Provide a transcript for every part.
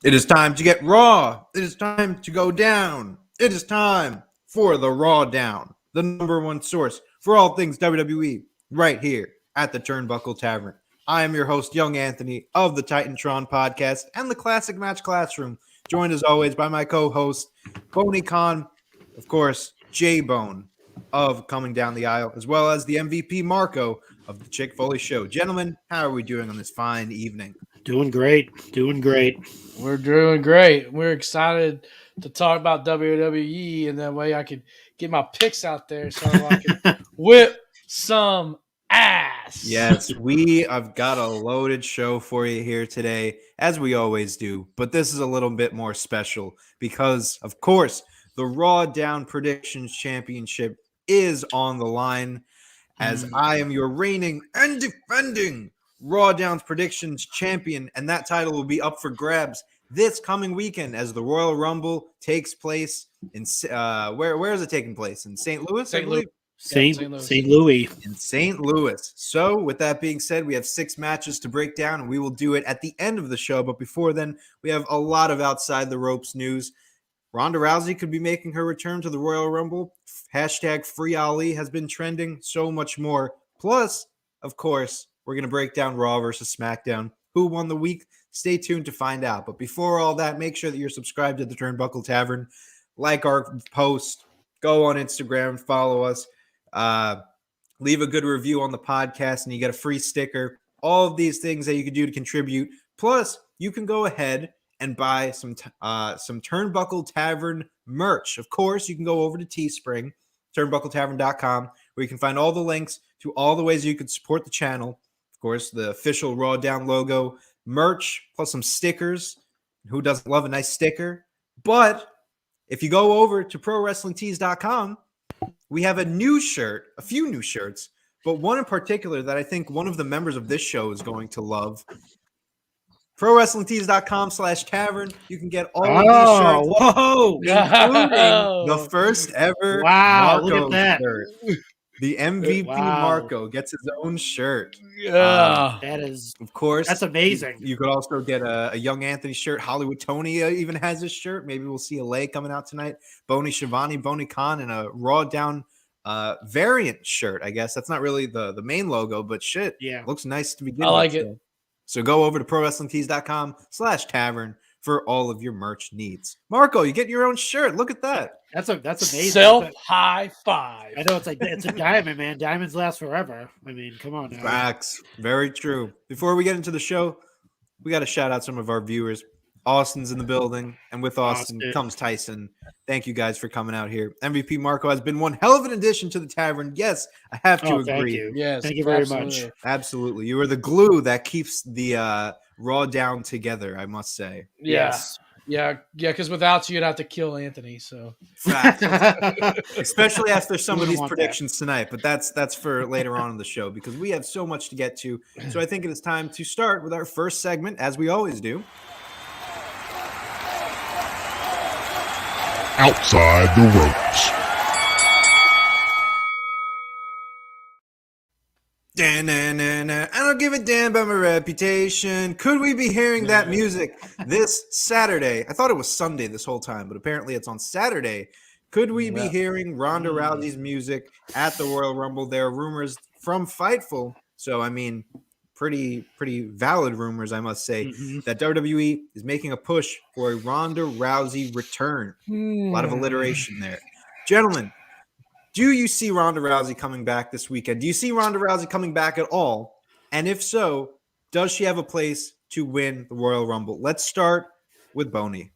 It is time to get raw. It is time to go down. It is time for the RAWDOWN, the number one source for all things WWE, right here at the Turnbuckle Tavern. I am your host, Young Anthony, of the Titantron podcast and the Classic Match Classroom, joined as always by my co-host, Boney Khan, of course, JBone of Coming Down the Aisle, as well as the MVP Marco of the Chick Foley Show. Gentlemen, how are we doing on this fine evening? Doing great. We're doing great. We're excited to talk about WWE, and that way I can get my picks out there so I can whip some ass. Yes, we have got a loaded show for you here today, as we always do. But this is a little bit more special because, of course, the RAWDOWN Predictions Championship is on the line, as I am your reigning and defending RAWDOWN's Predictions Champion, and that title will be up for grabs this coming weekend as the Royal Rumble takes place in where is it taking place? In St. Louis, I believe. St. Louis. In St. Louis. So with that being said, we have 6 matches to break down, and we will do it at the end of the show. But before then, we have a lot of outside the ropes news. Ronda Rousey could be making her return to the Royal Rumble. Hashtag Free Ali has been trending. So much more. Plus, of course, we're going to break down Raw versus Smackdown. Who won the week? Stay tuned to find out. But before all that, make sure that you're subscribed to the Turnbuckle Tavern. Like our post. Go on Instagram. Follow us. Leave a good review on the podcast, and you get a free sticker. All of these things that you can do to contribute. Plus, you can go ahead and buy some Turnbuckle Tavern merch. Of course, you can go over to Teespring, turnbuckletavern.com, where you can find all the links to all the ways you can support the channel. Of course, the official RAWDOWN logo, merch, plus some stickers. Who doesn't love a nice sticker? But if you go over to prowrestlingtees.com, we have a new shirt, a few new shirts, but one in particular that I think one of the members of this show is going to love. ProWrestlingTees.com/tavern. You can get all of these shirts. Whoa! Including the first ever Wow! Marco Look at that. shirt. The MVP Wow. Marco gets his own shirt. Yeah. That is, Of course. that's amazing. You could also get a Young Anthony shirt. Hollywood Tony even has his shirt. Maybe we'll see a lay coming out tonight. Boney Shivani, Boney Khan, and a RAWDOWN variant shirt, I guess. That's not really the main logo, but shit. Yeah. Looks nice to begin I like with, it. So go over to prowrestlingtees.com/tavern for all of your merch needs. Marco, you get your own shirt. Look at that. That's amazing. Self high five. I know it's a diamond, man. Diamonds last forever. I mean, come on now. Facts. Very true. Before we get into the show, we got to shout out some of our viewers. Austin's in the building, and with Austin comes Tyson. Thank you guys for coming out here. MVP Marco has been one hell of an addition to the tavern. Yes, I have to agree. Thank you. Yes, Thank you very much. Absolutely. You are the glue that keeps the RAWDOWN together, I must say. Yes. Yeah, because without you, you'd have to kill Anthony. So, Facts. Especially after some of Wouldn't these want predictions tonight, but that's for later on in the show because we have so much to get to. So I think it is time to start with our first segment, as we always do. Outside the ropes. I don't give a damn about my reputation. Could we be hearing that music this Saturday? I thought it was Sunday this whole time, but apparently it's on Saturday. Could we be hearing Ronda Rousey's music at the Royal Rumble? There are rumors from Fightful, so I mean, pretty valid rumors, I must say, that WWE is making a push for a Ronda Rousey return. A lot of alliteration there. Gentlemen, do you see Ronda Rousey coming back this weekend? Do you see Ronda Rousey coming back at all? And if so, does she have a place to win the Royal Rumble? Let's start with Boney.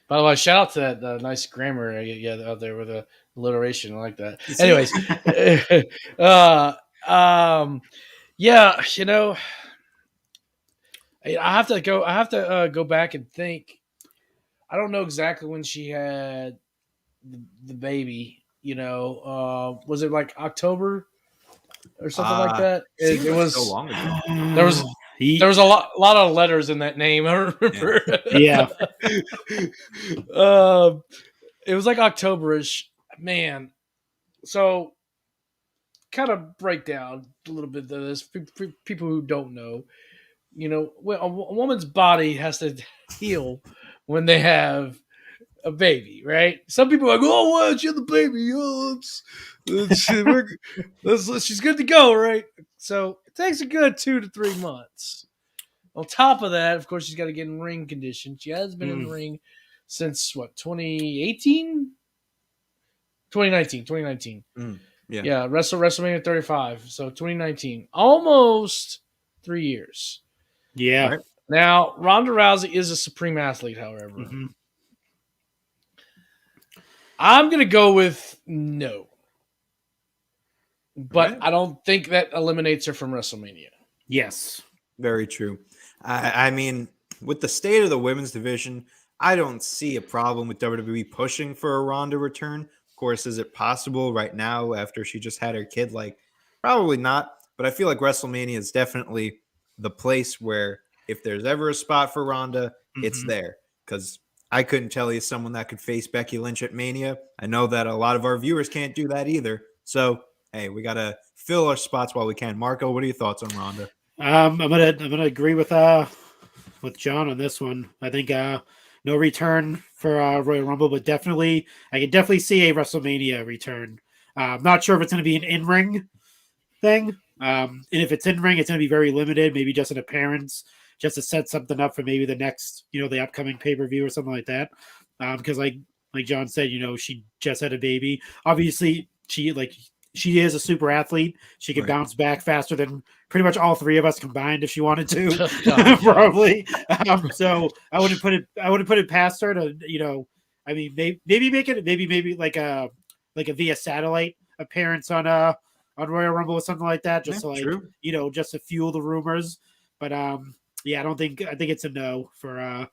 by the way, shout out to that nice grammar out there with the alliteration. I like that. Anyways, yeah, you know, I have to go back and think. I don't know exactly when she had the baby. You know, was it like October or something like that? It was so long ago. There was a lot of letters in that name. I remember. Yeah. It was like Octoberish, man. So, kind of break down a little bit of this for people who don't know. You know, a woman's body has to heal when they have a baby, right? Some people are like, oh, why don't you have the baby? Oh, she's good to go, right? So it takes a good 2 to 3 months. On top of that, of course, she's got to get in ring condition. She has been in the ring since, 2018? 2019. Yeah, WrestleMania 35. So 2019. Almost 3 years. Yeah. Right. Now, Ronda Rousey is a supreme athlete, however. Mm-hmm. I'm going to go with no. But Right. I don't think that eliminates her from WrestleMania. Yes. Very true. I mean, with the state of the women's division, I don't see a problem with WWE pushing for a Ronda return. Of course, is it possible right now after she just had her kid? Like, probably not. But I feel like WrestleMania is definitely the place where if there's ever a spot for Ronda, it's there. Because I couldn't tell you someone that could face Becky Lynch at Mania. I know that a lot of our viewers can't do that either. So, hey, we got to fill our spots while we can. Marco, what are your thoughts on Ronda? I'm gonna agree with John on this one. I think no return for Royal Rumble, but I can definitely see a WrestleMania return. I'm not sure if it's going to be an in-ring thing, and if it's in-ring, it's going to be very limited. Maybe just an appearance, just to set something up for maybe the next, the upcoming pay-per-view or something like that. Because like John said, she just had a baby. Obviously, she is a super athlete. She can bounce back faster than pretty much all three of us combined if she wanted to, probably. So I wouldn't put it past her to, maybe make it maybe like a via satellite appearance on Royal Rumble or something like that, just just to fuel the rumors. But I think it's a no for a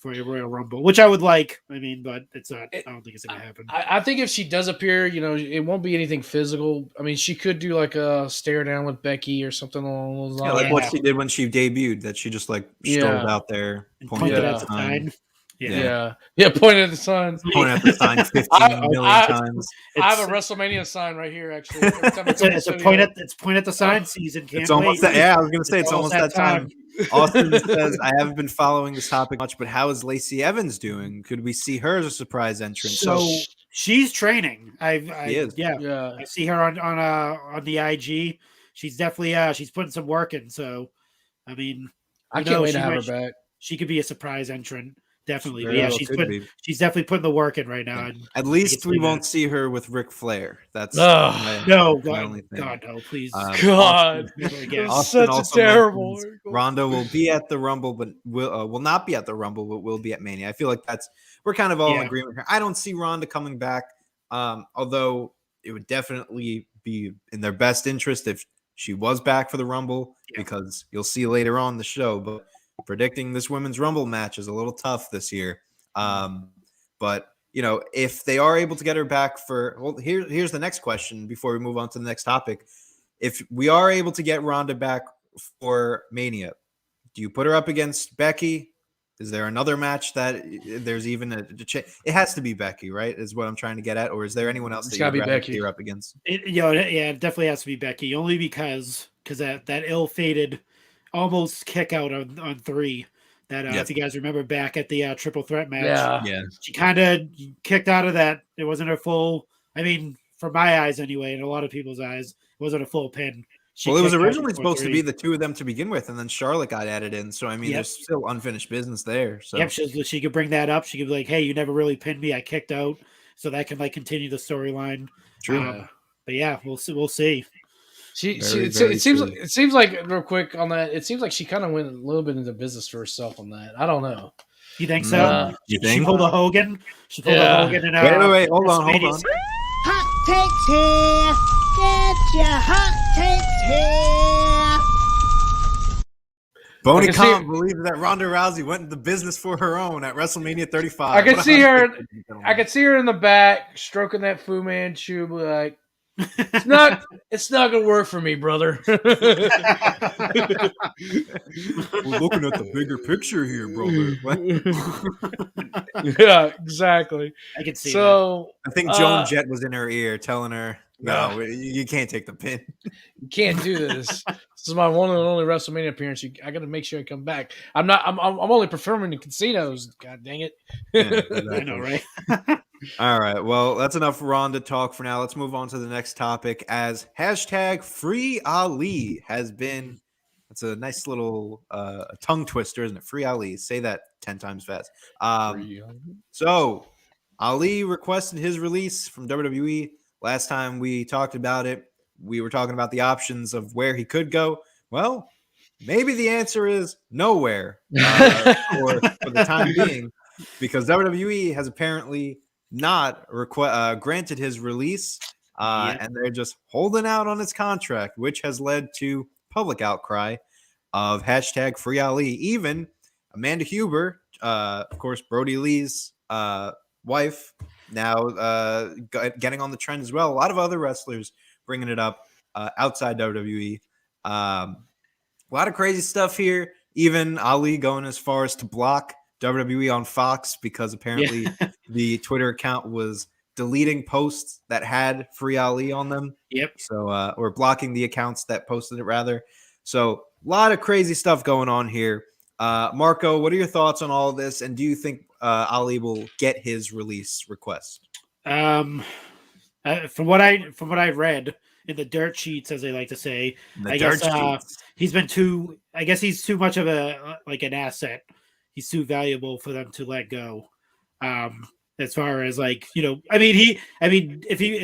Royal Rumble, which I would like. I mean, but it's not. I don't think it's going to happen. I think if she does appear, it won't be anything physical. I mean, she could do like a stare down with Becky or something along those lines. Like what she did when she debuted, that she just strolled out there, pointed at the sign. Pointed at the sign. Pointed at the sign 15 million times. I have a WrestleMania sign right here. Actually, it's point at the sign season. Can't it's almost wait. I was going to say it's almost that time. Austin says, I haven't been following this topic much, but how is Lacey Evans doing? Could we see her as a surprise entrance? So she's training. I see her on the IG. She's definitely she's putting some work in. So I mean, I can't wait to have her back. She could be a surprise entrant. Definitely. She's definitely putting the work in right now. At least we won't see her with Ric Flair. That's no, God, no, please. God, Austin such a terrible. Ronda will be at the Rumble, but will not be at the Rumble, but will be at Mania. I feel like we're kind of all in agreement here. I don't see Ronda coming back, although it would definitely be in their best interest if she was back for the Rumble, because you'll see later on the show, but predicting this women's Rumble match is a little tough this year. But if they are able to get her back here's the next question before we move on to the next topic. If we are able to get Ronda back for Mania, do you put her up against Becky? Is there another match that there's even it has to be Becky, right? Is what I'm trying to get at, or is there anyone else that you'd rather see her up against? It definitely has to be Becky, only because that ill-fated almost kick out on 3 that if you guys remember back at the triple threat match, she kind of kicked out of that. It wasn't a full, I mean, from my eyes anyway, and a lot of people's eyes, it wasn't a full pin. It was originally supposed to be the 2 of them to begin with, and then Charlotte got added in. So I mean, there's still unfinished business there. So she could bring that up. She could be like, "Hey, you never really pinned me. I kicked out," so that can continue the storyline. True. But we'll see. We'll see. It seems like real quick on that. It seems like she kind of went a little bit into business for herself on that. I don't know. You think so? You think? She pulled a Hogan. She pulled a Hogan. And, wait. Hold on. Hot takes here. Get your hot takes here. Boney can't believe that Ronda Rousey went into business for her own at WrestleMania 35. I could see her. I could see her in the back stroking that Fu Manchu, like. It's not gonna work for me, brother. We're looking at the bigger picture here, brother. Yeah, exactly. I can see that. I think Joan Jett was in her ear telling her, no, you can't take the pin. You can't do this. This is my one and only WrestleMania appearance. I got to make sure I come back. I'm only performing in casinos. God dang it! Yeah, I know, right? All right. Well, that's enough Ronda talk for now. Let's move on to the next topic. As hashtag Free Ali has been, it's a nice little tongue twister, isn't it? Free Ali. Say that 10 times fast. So Ali requested his release from WWE. Last time we talked about it, we were talking about the options of where he could go. Well, maybe the answer is nowhere for the time being, because WWE has apparently not granted his release, and they're just holding out on his contract, which has led to public outcry of hashtag Free Ali. Even Amanda Huber, of course, Brody Lee's wife, now getting on the trend as well. A lot of other wrestlers bringing it up outside WWE. A lot of crazy stuff here. Even Ali going as far as to block WWE on Fox because apparently the Twitter account was deleting posts that had Free Ali on them. Yep. So, or blocking the accounts that posted it, rather. So, a lot of crazy stuff going on here. Marco, what are your thoughts on all of this? And do you think Ali will get his release request? From what I read in the dirt sheets, as they like to say, I guess he's been too. I guess he's too much of an asset. He's too valuable for them to let go. As far as if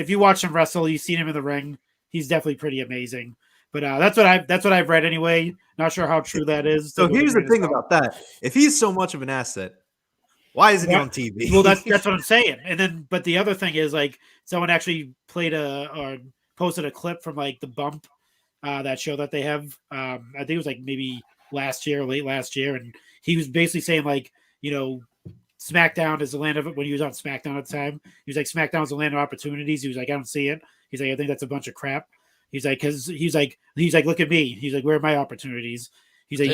you watch him wrestle, you've seen him in the ring. He's definitely pretty amazing. But that's what I've read anyway. Not sure how true that is. So here's the thing about that: if he's so much of an asset, why isn't he on TV? Well, that's what I'm saying. And then, but the other thing is someone actually played or posted a clip from the bump that show that they have. I think it was maybe last year, late last year, and he was basically saying SmackDown is the land of it. When he was on SmackDown at the time, he was like, SmackDown is the land of opportunities. He was like, I don't see it. He's like, I think that's a bunch of crap. He's like, because he's like, look at me. He's like, where are my opportunities? He's like,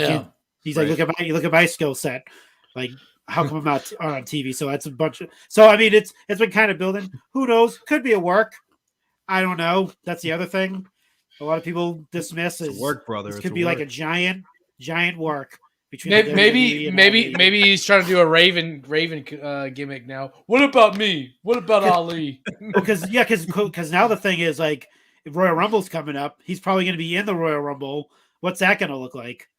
look at my skill set. Like, how come I'm not on TV? So that's a bunch of. So I mean, it's been kind of building. Who knows? Could be a work. I don't know. That's the other thing. A lot of people dismiss as work, brother. This could be like a giant work. Maybe he's trying to do a Raven gimmick now. What about me? What about Ali? Because now the thing is if Royal Rumble's coming up, he's probably going to be in the Royal Rumble. What's that going to look like?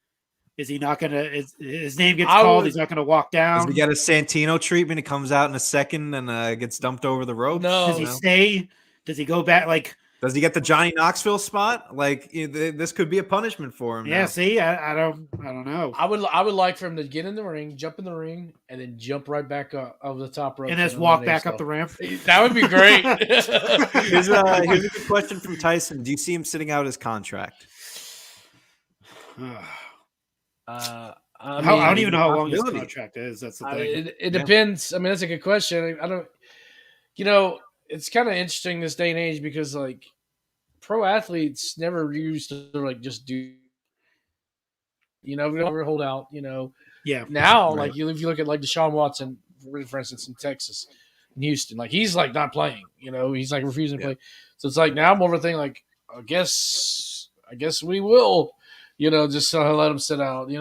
Is he not going to? His name gets called. He's not going to walk down. Does he get a Santino treatment? He comes out in a second and gets dumped over the ropes. No. Does he stay? Does he go back? Does he get the Johnny Knoxville spot? This could be a punishment for him. Yeah. Now. See, I don't know. I would like for him to get in the ring, jump in the ring, and then jump right back up over the top rope, and just walk back up the ramp. That would be grerait. Here's a good question from Tyson. Do you see him sitting out his contract? I don't even know how long his contract is. That's the thing. It depends. I mean, that's a good question. I don't. It's kind of interesting this day and age because pro athletes never used to just do. We don't ever hold out. Yeah. Now, if you look at Deshaun Watson, for instance, in Texas, in Houston, he's not playing. He's refusing to play. So it's now more of a thing. I guess we will. Just let him sit out. It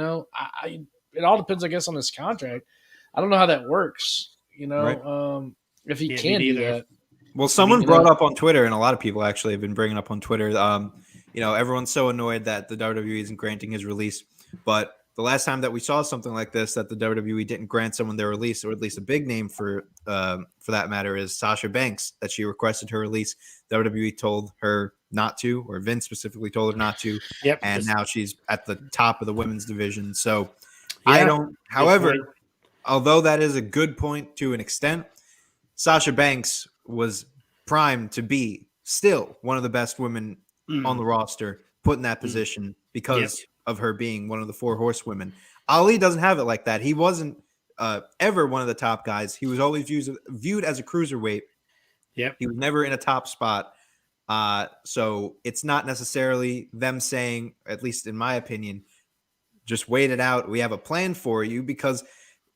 all depends, I guess, on his contract. I don't know how that works. Right. If he can do that. Well, someone brought up on Twitter, and a lot of people actually have been bringing up on Twitter. Everyone's so annoyed that the WWE isn't granting his release. But the last time that we saw something like this, that the WWE didn't grant someone their release, or at least a big name for that matter, is Sasha Banks, that she requested her release. WWE told her not to, or Vince specifically told her not to. Yep. And now she's at the top of the women's division. So yeah, however, although that is a good point to an extent, Sasha Banks was primed to be still one of the best women on the roster, put in that position because of her being one of the 4 horsewomen. Ali doesn't have it like that. He wasn't ever one of the top guys. He was always viewed as a cruiserweight. Yep. He was never in a top spot. So it's not necessarily them saying, at least in my opinion, just wait it out. We have a plan for you, because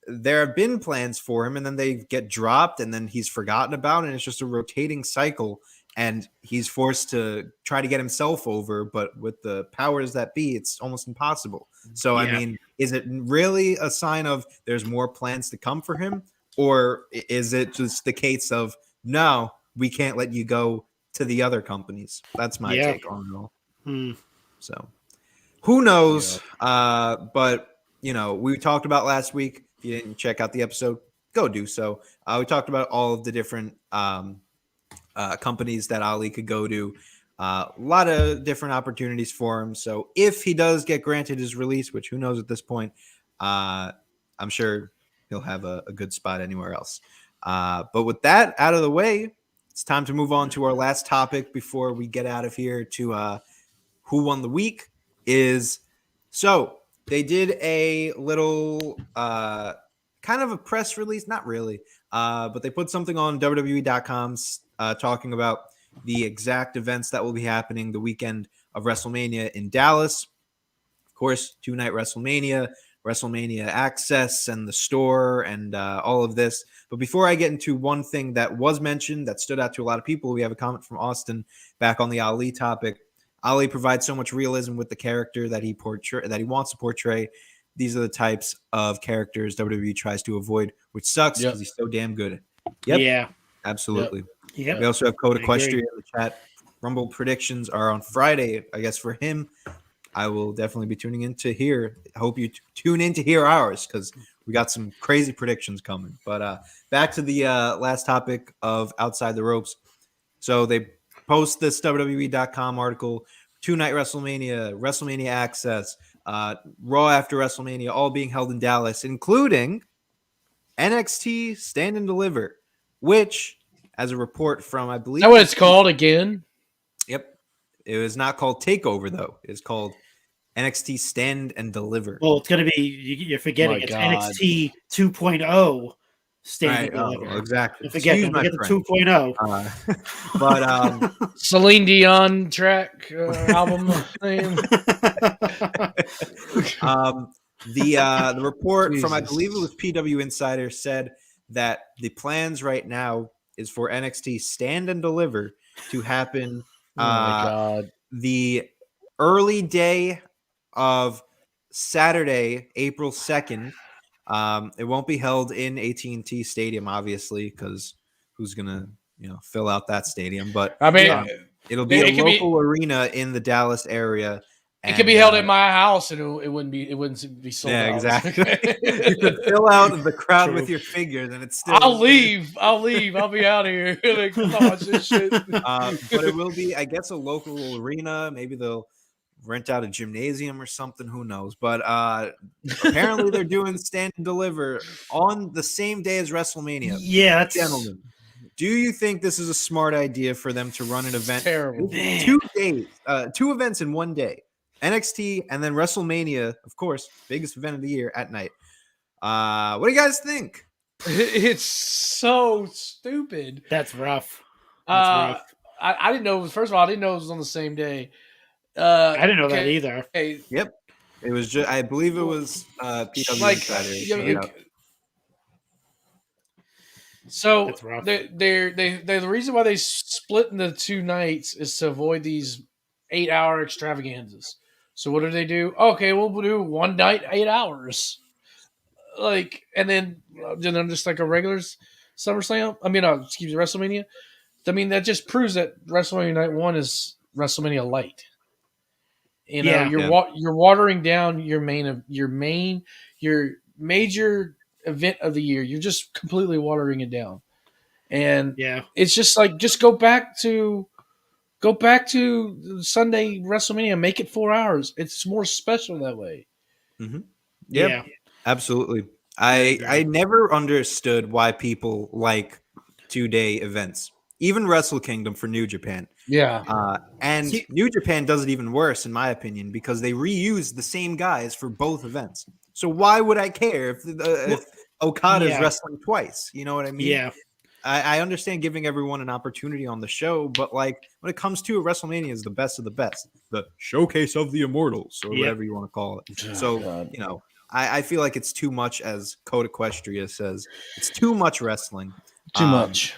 there have been plans for him and then they get dropped and then he's forgotten about, and it's just a rotating cycle. and he's forced to try to get himself over, but with the powers that be, it's almost impossible. So, I Yeah. mean, is it really a sign of there's more plans to come for him? Or is it just the case of, no, we can't let you go to the other companies? That's my Yeah. take on it all. Hmm. So who knows? But, you know, we talked about last week. If you didn't check out the episode, go do so. We talked about all of the different companies that Ali could go to. A lot of different opportunities for him. So if he does get granted his release, which who knows at this point, I'm sure he'll have a good spot anywhere else. But with that out of the way, it's time to move on to our last topic before we get out of here to who won the week is. So they did a little kind of a press release, not really, but they put something on WWE.com talking about the exact events that will be happening the weekend of WrestleMania in Dallas. Of course, 2-night WrestleMania Access and the store and all of this. But before I get into one thing that was mentioned that stood out to a lot of people, we have a comment from Austin back on the Ali topic. Ali provides so much realism with the character that he wants to portray. These are the types of characters WWE tries to avoid, which sucks because he's so damn good. Yep. Yeah. Absolutely. Yep. We also have Code I agree. Equestria in the chat. Rumble predictions are on Friday, I guess, for him. I will definitely be tuning in to hear. I hope you tune in to hear ours because we got some crazy predictions coming. But back to the last topic of Outside the Ropes. So they post this WWE.com article, 2-night WrestleMania Access, Raw after WrestleMania, all being held in Dallas, including NXT Stand and Deliver, which, as a report from, I believe... Is that what it's called again? Yep. It was not called TakeOver, though. It's called NXT Stand and Deliver. Well, it's going to be, you're forgetting, My it's God. NXT 2.0 Stand and Right. Deliver. Exactly. Don't forget Excuse my the friend. 2.0. But Celine Dion track album name. the report from, I Jesus. believe it was PW Insider, said that the plans right now is for NXT Stand and Deliver to happen Oh my God. the early day of Saturday, April 2nd. It won't be held in AT&T Stadium, obviously, because who's gonna fill out that stadium? But I mean, it'll be it a could be- local arena in the Dallas area. it could be held at my house, and it wouldn't be sold Yeah, out. exactly. You could fill out the crowd True. with your figures, and it's still. I'll leave. I'll be out of here. Like, come on, watch this shit. But it will be, I guess, a local arena. Maybe they'll rent out a gymnasium or something. Who knows? But apparently, they're doing Stand and Deliver on the same day as WrestleMania. Yeah, that's Gentlemen, do you think this is a smart idea for them to run an event? Terrible. 2 days, 2 events in 1 day. NXT and then WrestleMania, of course, biggest event of the year at night. What do you guys think? It's so stupid. That's rough. That's rough. I didn't know. First of all, I didn't know it was on the same day. I didn't know that either. Hey, Yep, it was just. I believe it was PW like, Insider. yeah, so That's rough. they're the reason why they split into 2 nights is to avoid these 8-hour extravaganzas. So what do? Okay, we'll do 1 night, 8 hours. Like, and then just like a regular SummerSlam. I mean, WrestleMania. I mean, that just proves that WrestleMania Night 1 is WrestleMania Light. You're watering down your major event of the year. You're just completely watering it down. And it's just like, just go back to Sunday WrestleMania, make it 4 hours. It's more special that way. Mm-hmm. Yep. Yeah, absolutely. I never understood why people like 2-day events, even Wrestle Kingdom for New Japan. Yeah. And New Japan does it even worse, in my opinion, because they reuse the same guys for both events. So why would I care if Okada is wrestling twice? You know what I mean? Yeah. I understand giving everyone an opportunity on the show, but like when it comes to it, WrestleMania is the best of the best, the showcase of the immortals, or whatever you want to call it. Oh, so, God. I feel like it's too much, as Code Equestria says. It's too much wrestling. Too much.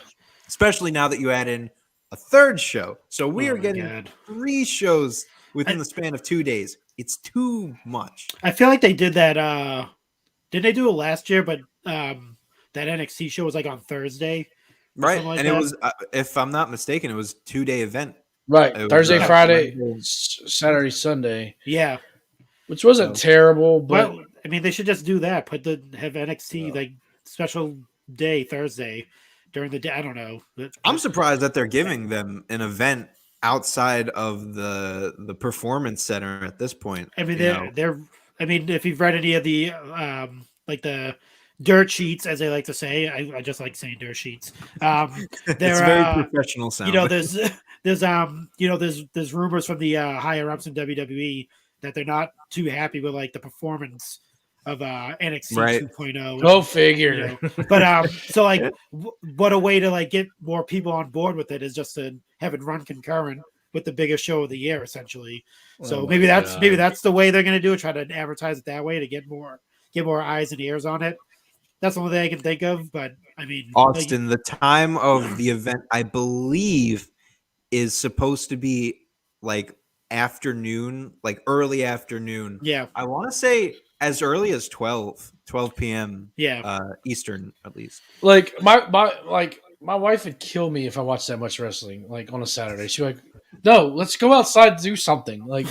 Especially now that you add in a third show. So we Oh are my getting God. 3 shows within the span of 2 days. It's too much. I feel like they did that. Didn't they do it last year? But that NXT show was like on Thursday, or Right. something like And that. it was, if I'm not mistaken, it was 2-day event. Right. It was, Thursday, Friday, Wednesday. Saturday, Sunday, Yeah. which wasn't terrible, but Well, I mean, they should just do that. Have NXT like special day Thursday during the day. I don't know. I'm surprised that they're giving them an event outside of the performance center at this point. I mean, you know? they're. I mean, if you've read any of the like the dirt sheets, as they like to say, I just like saying dirt sheets. It's They're very professional sounding. you know, there's rumors from the higher ups in WWE that they're not too happy with like the performance of NXT Right. 2.0. go figure. You know, but so like what a way to like get more people on board with it is just to have it run concurrent with the biggest show of the year, essentially. So Oh my maybe that's God. the way they're going to do it. Try to advertise it that way to get more eyes and ears on it. That's the only thing I can think of. But I mean, Austin, the time of the event, I believe, is supposed to be like afternoon, like early afternoon. yeah, I want to say as early as 12 p.m. yeah, Eastern, at least. Like my wife would kill me if I watched that much wrestling like on a Saturday. She'd be like, "No, let's go outside and do something. Like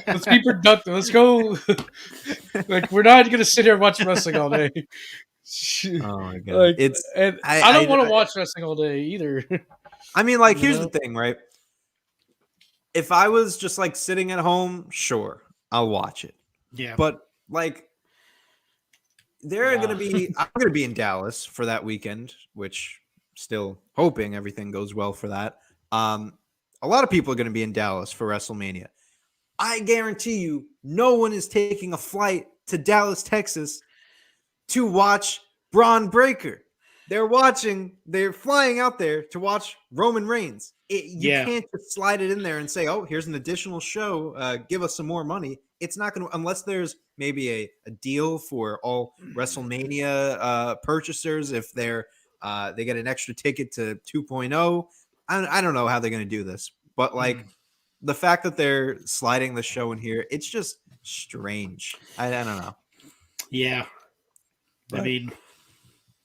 let's be productive. Let's go. Like we're not gonna sit here and watch wrestling all day." Oh my god, Like, it's. and I don't want to watch wrestling all day either. I mean, like, You here's know? the thing, right? If I was just like sitting at home, sure, I'll watch it. yeah. But like, they're Nah. gonna be. I'm gonna be in Dallas for that weekend, which still hoping everything goes well for that. A lot of people are gonna be in Dallas for WrestleMania. I guarantee you, no one is taking a flight to Dallas, Texas, to watch Braun Breaker. They're flying out there to watch Roman Reigns. You Yeah. can't just slide it in there and say, oh, here's an additional show. Give us some more money. It's not going to, unless there's maybe a deal for all WrestleMania purchasers. If they get an extra ticket to 2.0. I don't know how they're going to do this, but like the fact that they're sliding the show in here, it's just strange. I don't know. Yeah. I But mean,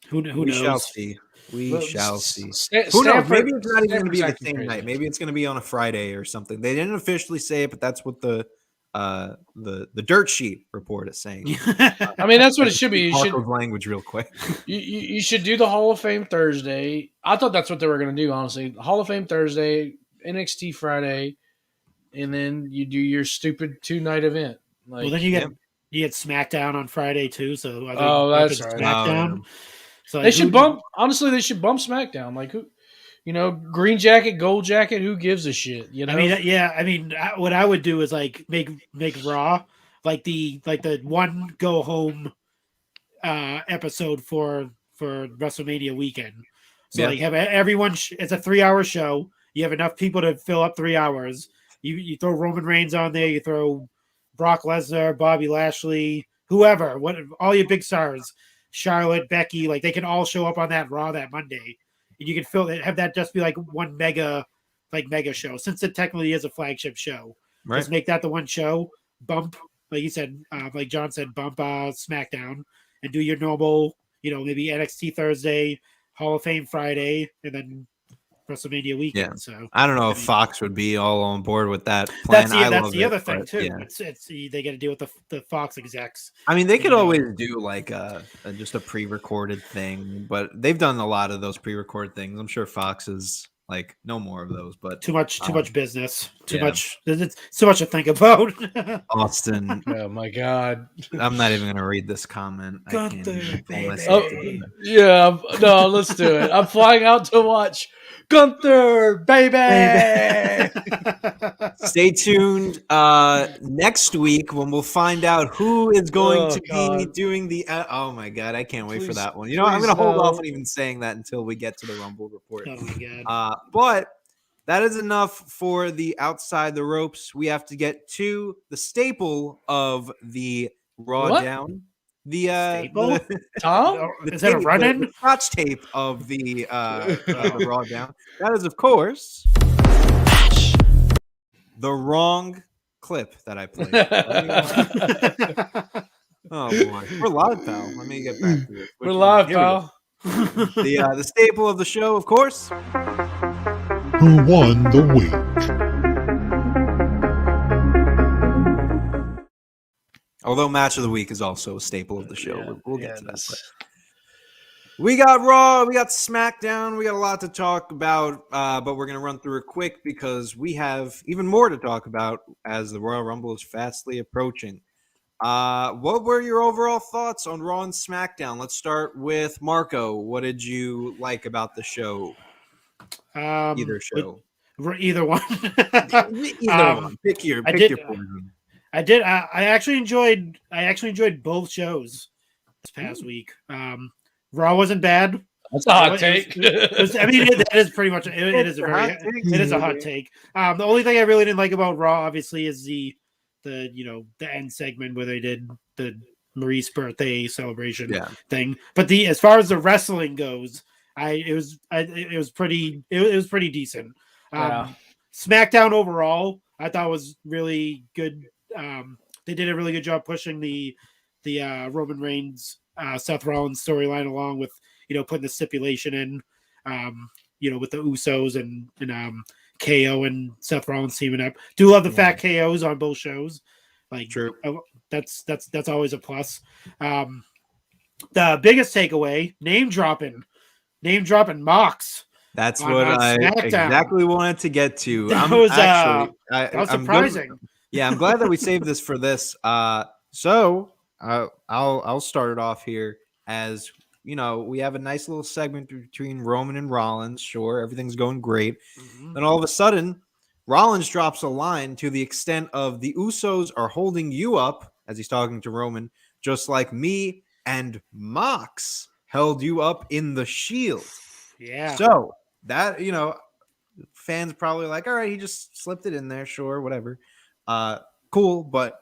who we knows? shall see. We Well, shall see. Stanford- Who knows? Maybe it's not even going to be the Stanford's same acting night. crazy. Maybe it's going to be on a Friday or something. They didn't officially say it, but that's what the dirt sheet report is saying. I mean, that's what it should be. You should Talk of language real quick. you should do the Hall of Fame Thursday. I thought that's what they were going to do. Honestly, Hall of Fame Thursday, NXT Friday, and then you do your stupid 2-night event. Like, Well, then you get SmackDown on Friday too. So I think Oh, that's bumping right. SmackDown. So they should bump. Honestly, they should bump SmackDown. Like who, green jacket, gold jacket. Who gives a shit? You know. I mean, yeah. I mean, what I would do is like make Raw like the one go home episode for WrestleMania weekend. So Yeah. like have everyone. It's a 3-hour show. You have enough people to fill up 3 hours. You throw Roman Reigns on there. You throw Brock Lesnar, Bobby Lashley, whoever. All your big stars, Charlotte, Becky, like they can all show up on that Raw that Monday, and you can have that just be like one mega show. Since it technically is a flagship show, Right. just make that the one show. Bump, like you said, like John said, bump SmackDown and do your normal, maybe NXT Thursday, Hall of Fame Friday, and then WrestleMania weekend. Yeah. So I don't know if mean, Fox would be all on board with that plan. that's the other thing but too. yeah. It's they got to deal with the Fox execs. I mean, they could Yeah. always do like just a pre-recorded thing, but they've done a lot of those pre-recorded things. I'm sure Fox is like no more of those, but Too much business. Too yeah. much. It's too much to think about. Austin, Oh my god. I'm not even gonna read this comment. I can't Gunther, even pull baby. myself Oh, together. yeah. No, let's do it. I'm flying out to watch Gunther, baby. Stay tuned next week when we'll find out who is going Oh, to be God. doing the. Oh my god, I can't wait for Please- that one. I'm please gonna hold off no. on even saying that until we get to the Rumble report. Oh my god. But that is enough for the outside the ropes. We have to get to the staple of the Raw What? Down. The Staple? Tom? Is that a run-in? The scotch tape of the Raw Down. That is, of course, the wrong clip that I played. Oh boy, we're live, pal. Let me get back to it. We're live, Here we go. pal. The staple of the show, of course. Who won the week? Although match of the week is also a staple of the show. Yeah, We'll get to that. that's- We got Raw, we got Smackdown, we got a lot to talk about, but we're going to run through it quick because we have even more to talk about as the Royal Rumble is fastly approaching. What were your overall thoughts on Raw and Smackdown? Let's start with Marco. What did you like about the show? Either show. Either one. Either one. Pick your poison. I did. I actually enjoyed both shows this past week. Raw wasn't bad. That's a hot take. That is pretty much. It is a hot take. The only thing I really didn't like about Raw, obviously, is the end segment where they did the Marie's birthday celebration thing. But as far as the wrestling goes, it was pretty decent. SmackDown overall, I thought was really good. They did a really good job pushing the Roman Reigns Seth Rollins storyline along with putting the stipulation in with the Usos and KO and Seth Rollins teaming up. Do love the fat KOs on both shows. Like, true. That's always a plus. The biggest takeaway: name dropping Mox. That's what I exactly wanted to get to. That was surprising. I'm glad that we saved this for this. So I'll start it off here. As we have a nice little segment between Roman and Rollins. Sure, everything's going great. Mm-hmm. Then all of a sudden, Rollins drops a line to the extent of the Usos are holding you up, as he's talking to Roman, just like me and Mox held you up in the Shield. Yeah. So that, fans probably like, all right, he just slipped it in there. Sure, whatever. Cool, but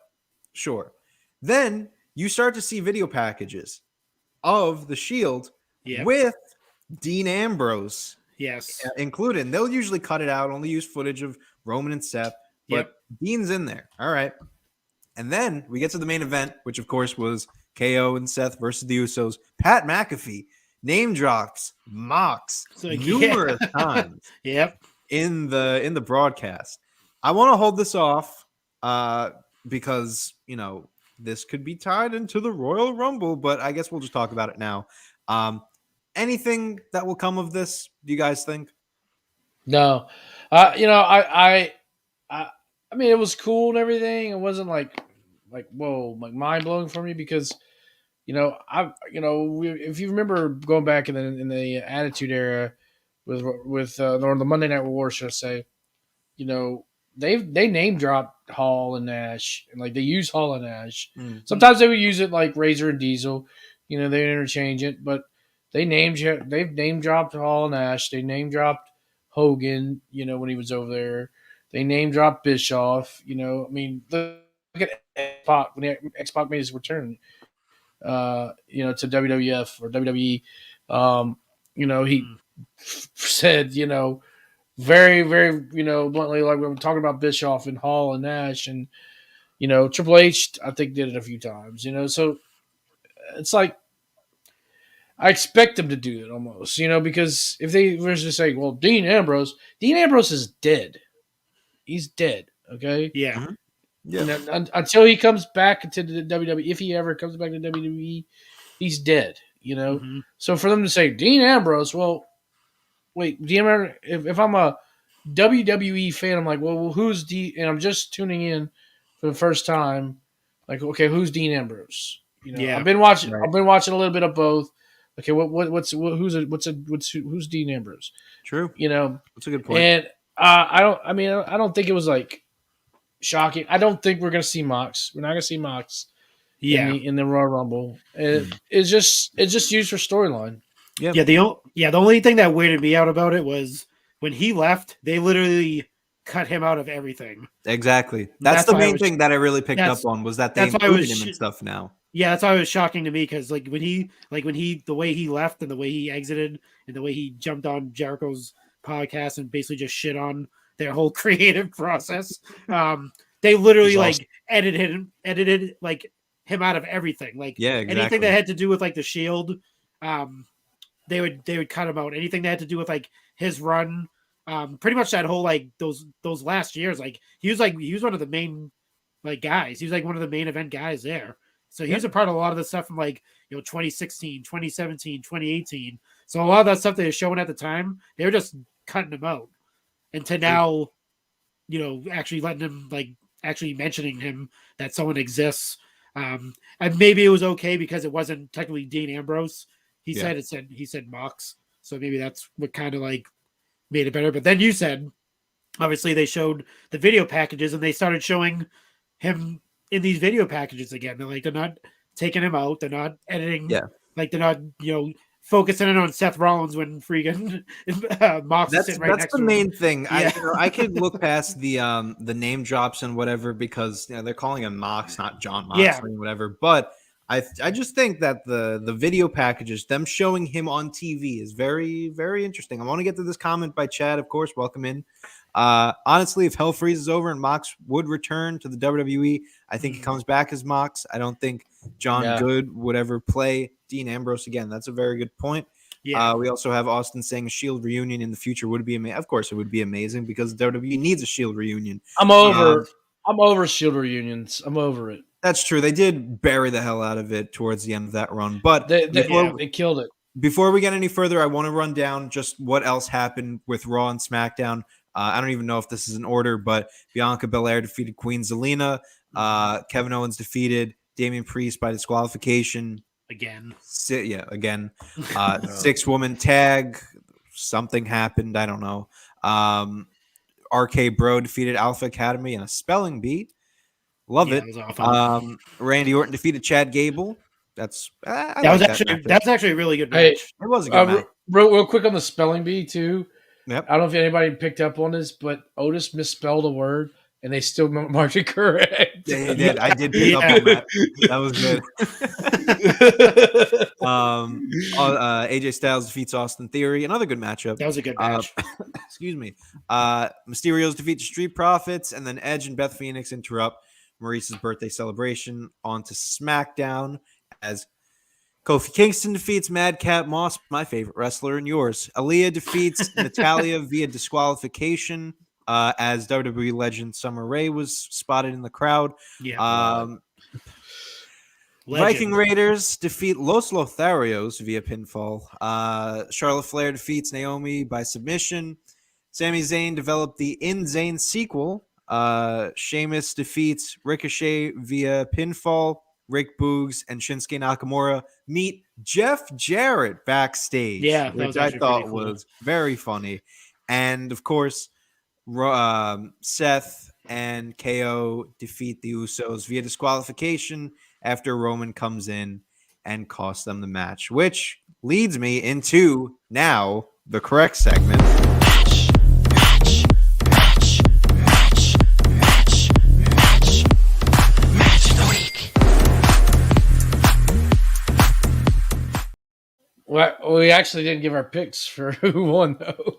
sure. Then you start to see video packages of the Shield with Dean Ambrose included. They'll usually cut it out, only use footage of Roman and Seth, but Dean's in there. All right. And then we get to the main event, which of course was KO and Seth versus the Usos. Pat McAfee name drops Mox numerous times in the broadcast. I want to hold this off because this could be tied into the Royal Rumble, but I guess we'll just talk about it now. Anything that will come of this, do you guys think? No. I mean, it was cool and everything. It wasn't like whoa, like mind blowing for me because, if you remember going back in the Attitude Era with or the Monday Night War, should I say, they name dropped Hall and Nash, and like they use Hall and Nash. Mm-hmm. Sometimes they would use it like Razor and Diesel, they interchange it, but they've name dropped Hall and Nash. They name dropped Hogan, when he was over there. They name dropped Bischoff. I mean, look at X-Pac when X-Pac made his return, to WWF or WWE. He said, very, very, bluntly, like we were talking about Bischoff and Hall and Nash, and Triple H, I think, did it a few times. So it's like I expect them to do it almost, because if they were to say, well, Dean Ambrose is dead. He's dead. Okay. Yeah. Mm-hmm. Yeah. Until he comes back to the WWE, if he ever comes back to WWE, he's dead. Mm-hmm. So for them to say Dean Ambrose, well, wait, Dean Ambrose, if I'm a WWE fan, I'm like, well, who's Dean? And I'm just tuning in for the first time. Like, okay, who's Dean Ambrose? I've been watching. Right. I've been watching a little bit of both. Okay, who's Dean Ambrose? True. That's a good point. And I don't think it was like shocking. I don't think we're gonna see Mox. We're not gonna see Mox. In the Royal Rumble. It's just used for storyline. Yeah. The only thing that weirded me out about it was when he left, they literally cut him out of everything. Exactly. That's the main thing that I really picked up on was that they included him and stuff now. Yeah, that's why it was shocking to me because like when he the way he left and the way he exited and the way he jumped on Jericho's podcast and basically just shit on their whole creative process. They literally He's awesome. like edited like him out of everything. Like Yeah, anything exactly. that had to do with like the Shield, they would cut him out. Anything that had to do with like his run, pretty much that whole like those last years, like he was one of the main like guys. He was like one of the main event guys there. So he was a part of a lot of the stuff from like 2016, 2017, 2018. So a lot of that stuff they were showing at the time, they were just cutting him out. And to now, actually letting him like actually mentioning him that someone exists. And maybe it was okay because it wasn't technically Dean Ambrose. He said Mox. So maybe that's what kind of like made it better. But then you said, obviously they showed the video packages and they started showing him in these video packages again. They're not taking him out. They're not editing. Yeah. Like they're not, focusing in on Seth Rollins when freaking Mox is sitting right next to him. That's the main thing. Yeah. I could look past the name drops and whatever because they're calling him Mox, not John Mox or whatever. But I just think that the video packages, them showing him on TV is very, very interesting. I want to get to this comment by Chad, of course. Welcome in. Honestly, if hell freezes over and Mox would return to the WWE, I think he comes back as Mox. I don't think John Good would ever play Dean Ambrose again. That's a very good point. Yeah. We also have Austin saying a Shield reunion in the future would be amazing. Of course, it would be amazing because WWE needs a Shield reunion. I'm over Shield reunions. I'm over it. That's true. They did bury the hell out of it towards the end of that run, but they killed it. Before we get any further, I want to run down just what else happened with Raw and SmackDown. I don't even know if this is in order, but Bianca Belair defeated Queen Zelina. Kevin Owens defeated Damian Priest by disqualification. Again. Again. 6-woman tag. Something happened. I don't know. RK Bro defeated Alpha Academy in a spelling bee. Love it. Randy Orton defeated Chad Gable. That's actually a really good match. It was a good match. Real quick on the spelling bee too. Yep. I don't know if anybody picked up on this, but Otis misspelled a word and they still marked it correct. They did. I did pick up on that. That was good. AJ Styles defeats Austin Theory. Another good matchup. That was a good match. Excuse me. Mysterio's defeat the Street Profits, and then Edge and Beth Phoenix interrupt Maurice's birthday celebration onto SmackDown as Kofi Kingston defeats Madcap Moss, my favorite wrestler, and yours. Aaliyah defeats Natalya via disqualification as WWE legend Summer Rae was spotted in the crowd. Yeah. Viking Raiders defeat Los Lotharios via pinfall. Charlotte Flair defeats Naomi by submission. Sami Zayn developed the In Zayn sequel. Sheamus defeats Ricochet via pinfall. Rick Boogs and Shinsuke Nakamura meet Jeff Jarrett backstage, which I thought was very funny. And, of course, Seth and KO defeat the Usos via disqualification after Roman comes in and costs them the match, which leads me into now the correct segment. Well, we actually didn't give our picks for who won, though.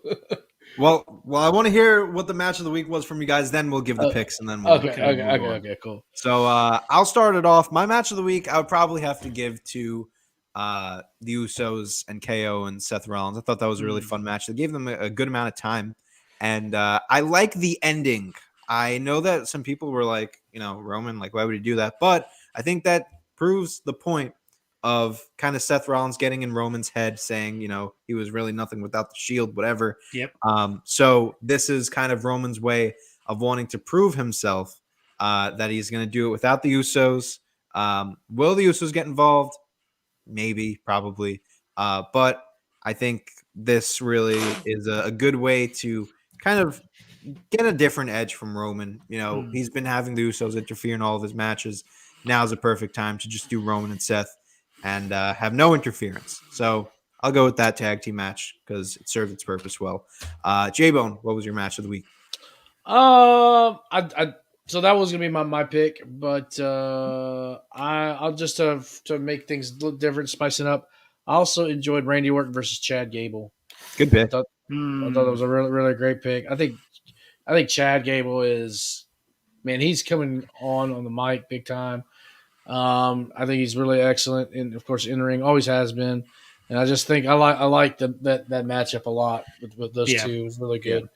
Well, I want to hear what the match of the week was from you guys. Then we'll give the picks, and then we'll okay, cool. So I'll start it off. My match of the week, I would probably have to give to the Usos and KO and Seth Rollins. I thought that was a really fun match. They gave them a good amount of time, and I like the ending. I know that some people were like, Roman, like, why would he do that? But I think that proves the point of kind of Seth Rollins getting in Roman's head saying, he was really nothing without the Shield, whatever. Yep. So this is kind of Roman's way of wanting to prove himself that he's going to do it without the Usos. Will the Usos get involved? Maybe, probably. But I think this really is a good way to kind of get a different edge from Roman. He's been having the Usos interfere in all of his matches. Now's a perfect time to just do Roman and Seth and have no interference. So I'll go with that tag team match because it served its purpose well. JBone, what was your match of the week? I So that was gonna be my pick, but I'll just to make things look different, spice it up. I also enjoyed Randy Orton versus Chad Gable. Good I pick. thought I thought that was a really great pick. I think Chad Gable is, man, he's coming on the mic big time. I think he's really excellent, and of course, in the ring always has been. And I just think I like that matchup a lot with those two. It was really good.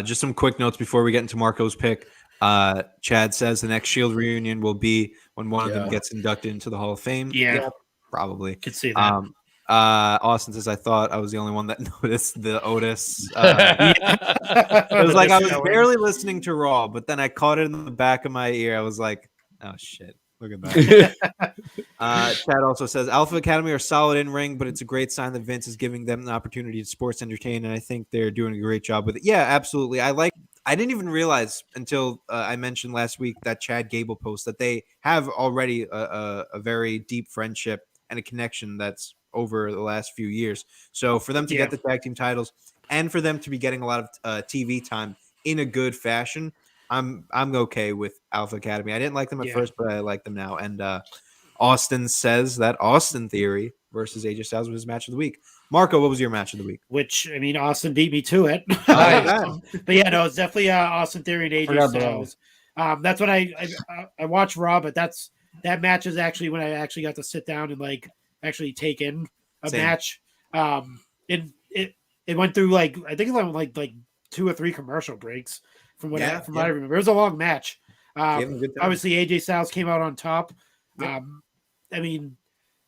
Just some quick notes before we get into Marco's pick. Chad says the next Shield reunion will be when one of them gets inducted into the Hall of Fame. Yeah, probably. could see that. Austin says, I thought I was the only one that noticed the Otis. It was like I was barely listening to Raw, but then I caught it in the back of my ear. I was like, oh, shit. Look at that. Chad also says, Alpha Academy are solid in ring, but it's a great sign that Vince is giving them an opportunity to sports entertain, and I think they're doing a great job with it. Yeah, absolutely. I didn't even realize until I mentioned last week that Chad Gable post that they have already a very deep friendship and a connection that's over the last few years. So for them to get the tag team titles and for them to be getting a lot of TV time in a good fashion, I'm okay with Alpha Academy. I didn't like them at first, but I like them now. And Austin says that Austin Theory versus AJ Styles was his match of the week. Marco, what was your match of the week? Which, I mean, Austin beat me to it. But yeah, no, it's definitely Austin Theory and AJ Styles. That's when I watched Raw, but that match is actually when I actually got to sit down and like actually take in a match. It went through I think it went like 2 or 3 commercial breaks from what I remember. It was a long match. Obviously AJ Styles came out on top. I mean,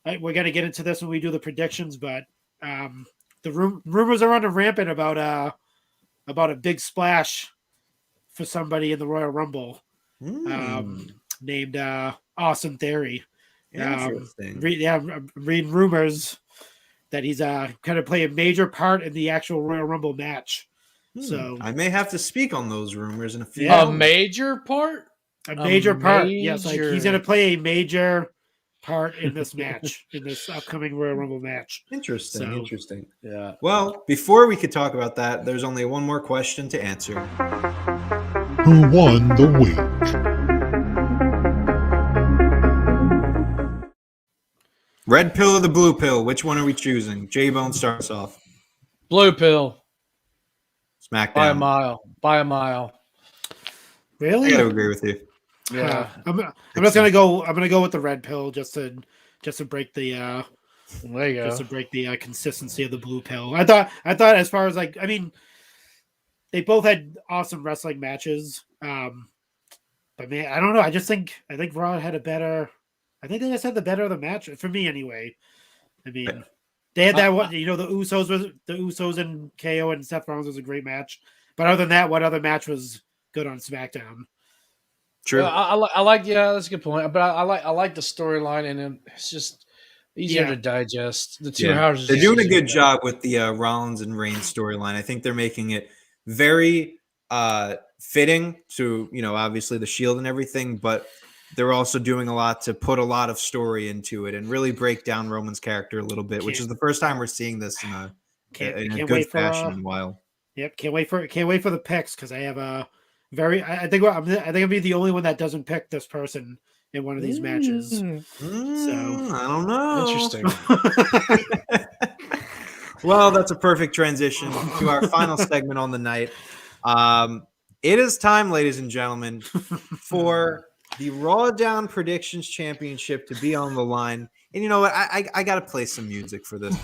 we're gonna get into this when we do the predictions, but the rumors are running rampant about a big splash for somebody in the Royal Rumble named Austin Theory. Interesting. Reading rumors that he's going to play a major part in the actual Royal Rumble match. So I may have to speak on those rumors in a few. A major part. A major part. Yes, like he's going to play a major part in this match, in this upcoming Royal Rumble match. Interesting. Yeah. Well, before we could talk about that, there's only one more question to answer. Who won the week? Red pill or the blue pill? Which one are we choosing? JBone starts off. Blue pill. Smackdown. By a mile. Really? I gotta agree with you. Yeah. I'm just gonna go. I'm gonna go with the red pill just to break the there you go. Just to break the consistency of the blue pill. I thought as far as I mean, they both had awesome wrestling matches. But man, I don't know. I think Raw had a better. I think they just had the better of the match for me anyway. I mean, they had that one. The Usos and KO and Seth Rollins was a great match. But other than that, what other match was good on SmackDown? True. I like. Yeah, that's a good point. But I like the storyline, and it's just easier to digest. The 2 hours. They're doing a good job with the Rollins and Reigns storyline. I think they're making it very fitting to obviously the Shield and everything, but they're also doing a lot to put a lot of story into it and really break down Roman's character a little bit, which is the first time we're seeing this in a good fashion in a while. Yep, can't wait for the picks because I have a I think I'll be the only one that doesn't pick this person in one of these matches. So I don't know. Interesting. Well, that's a perfect transition to our final segment on the night. It is time, ladies and gentlemen, for the RAWDOWN Predictions Championship to be on the line. And you know what? I got to play some music for this.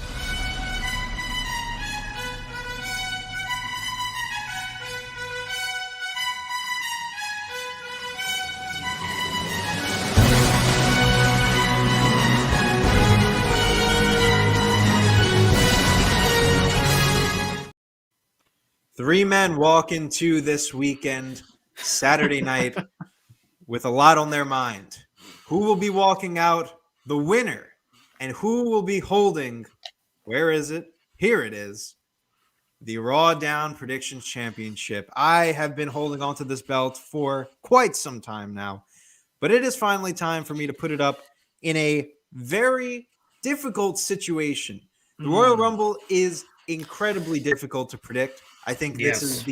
Three men walk into this weekend, Saturday night, with a lot on their mind. Who will be walking out the winner? And who will be holding, where is it? Here it is, the RAWDOWN Predictions Championship. I have been holding onto this belt for quite some time now, but it is finally time for me to put it up in a very difficult situation. The Royal Rumble is incredibly difficult to predict. I think this is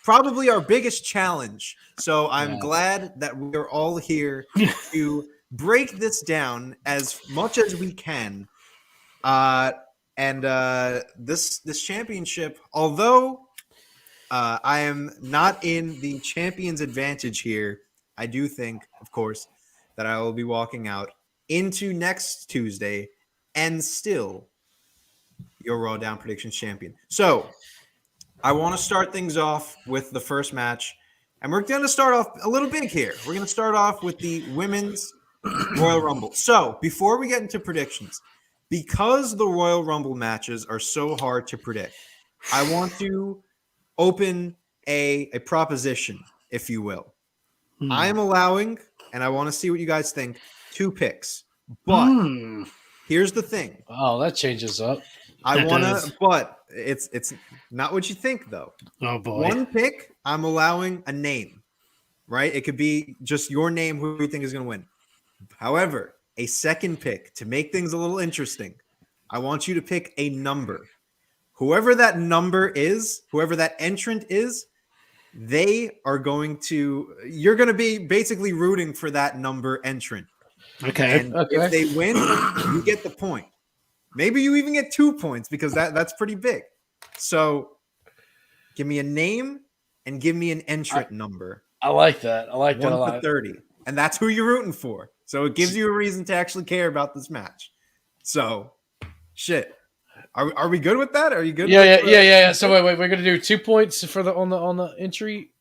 probably our biggest challenge. So I'm Yeah. glad that we are all here to break this down as much as we can. This championship, although I am not in the champion's advantage here, I do think, of course, that I will be walking out into next Tuesday and still your Raw Down Predictions champion. So I want to start things off with the first match. And we're going to start off a little big here. We're going to start off with the Women's Royal Rumble. So before we get into predictions, because the Royal Rumble matches are so hard to predict, I want to open a proposition, if you will. I am allowing, and I want to see what you guys think, 2 picks. But here's the thing. Oh, that changes up. I want to, but it's not what you think, though. Oh, boy. 1 pick, I'm allowing a name, right? It could be just your name, who you think is going to win. However, a second pick, to make things a little interesting, I want you to pick a number. Whoever that number is, whoever that entrant is, you're going to be basically rooting for that number entrant. Okay. And if they win, you get the point. Maybe you even get 2 points because that's pretty big. So give me a name and give me an entrant number. I like that. I like 1 that a to lot. 30. And that's who you're rooting for. So it gives you a reason to actually care about this match. So, shit. Are we good with that? Are you good? Yeah. So wait, we're gonna do 2 points for the on the entry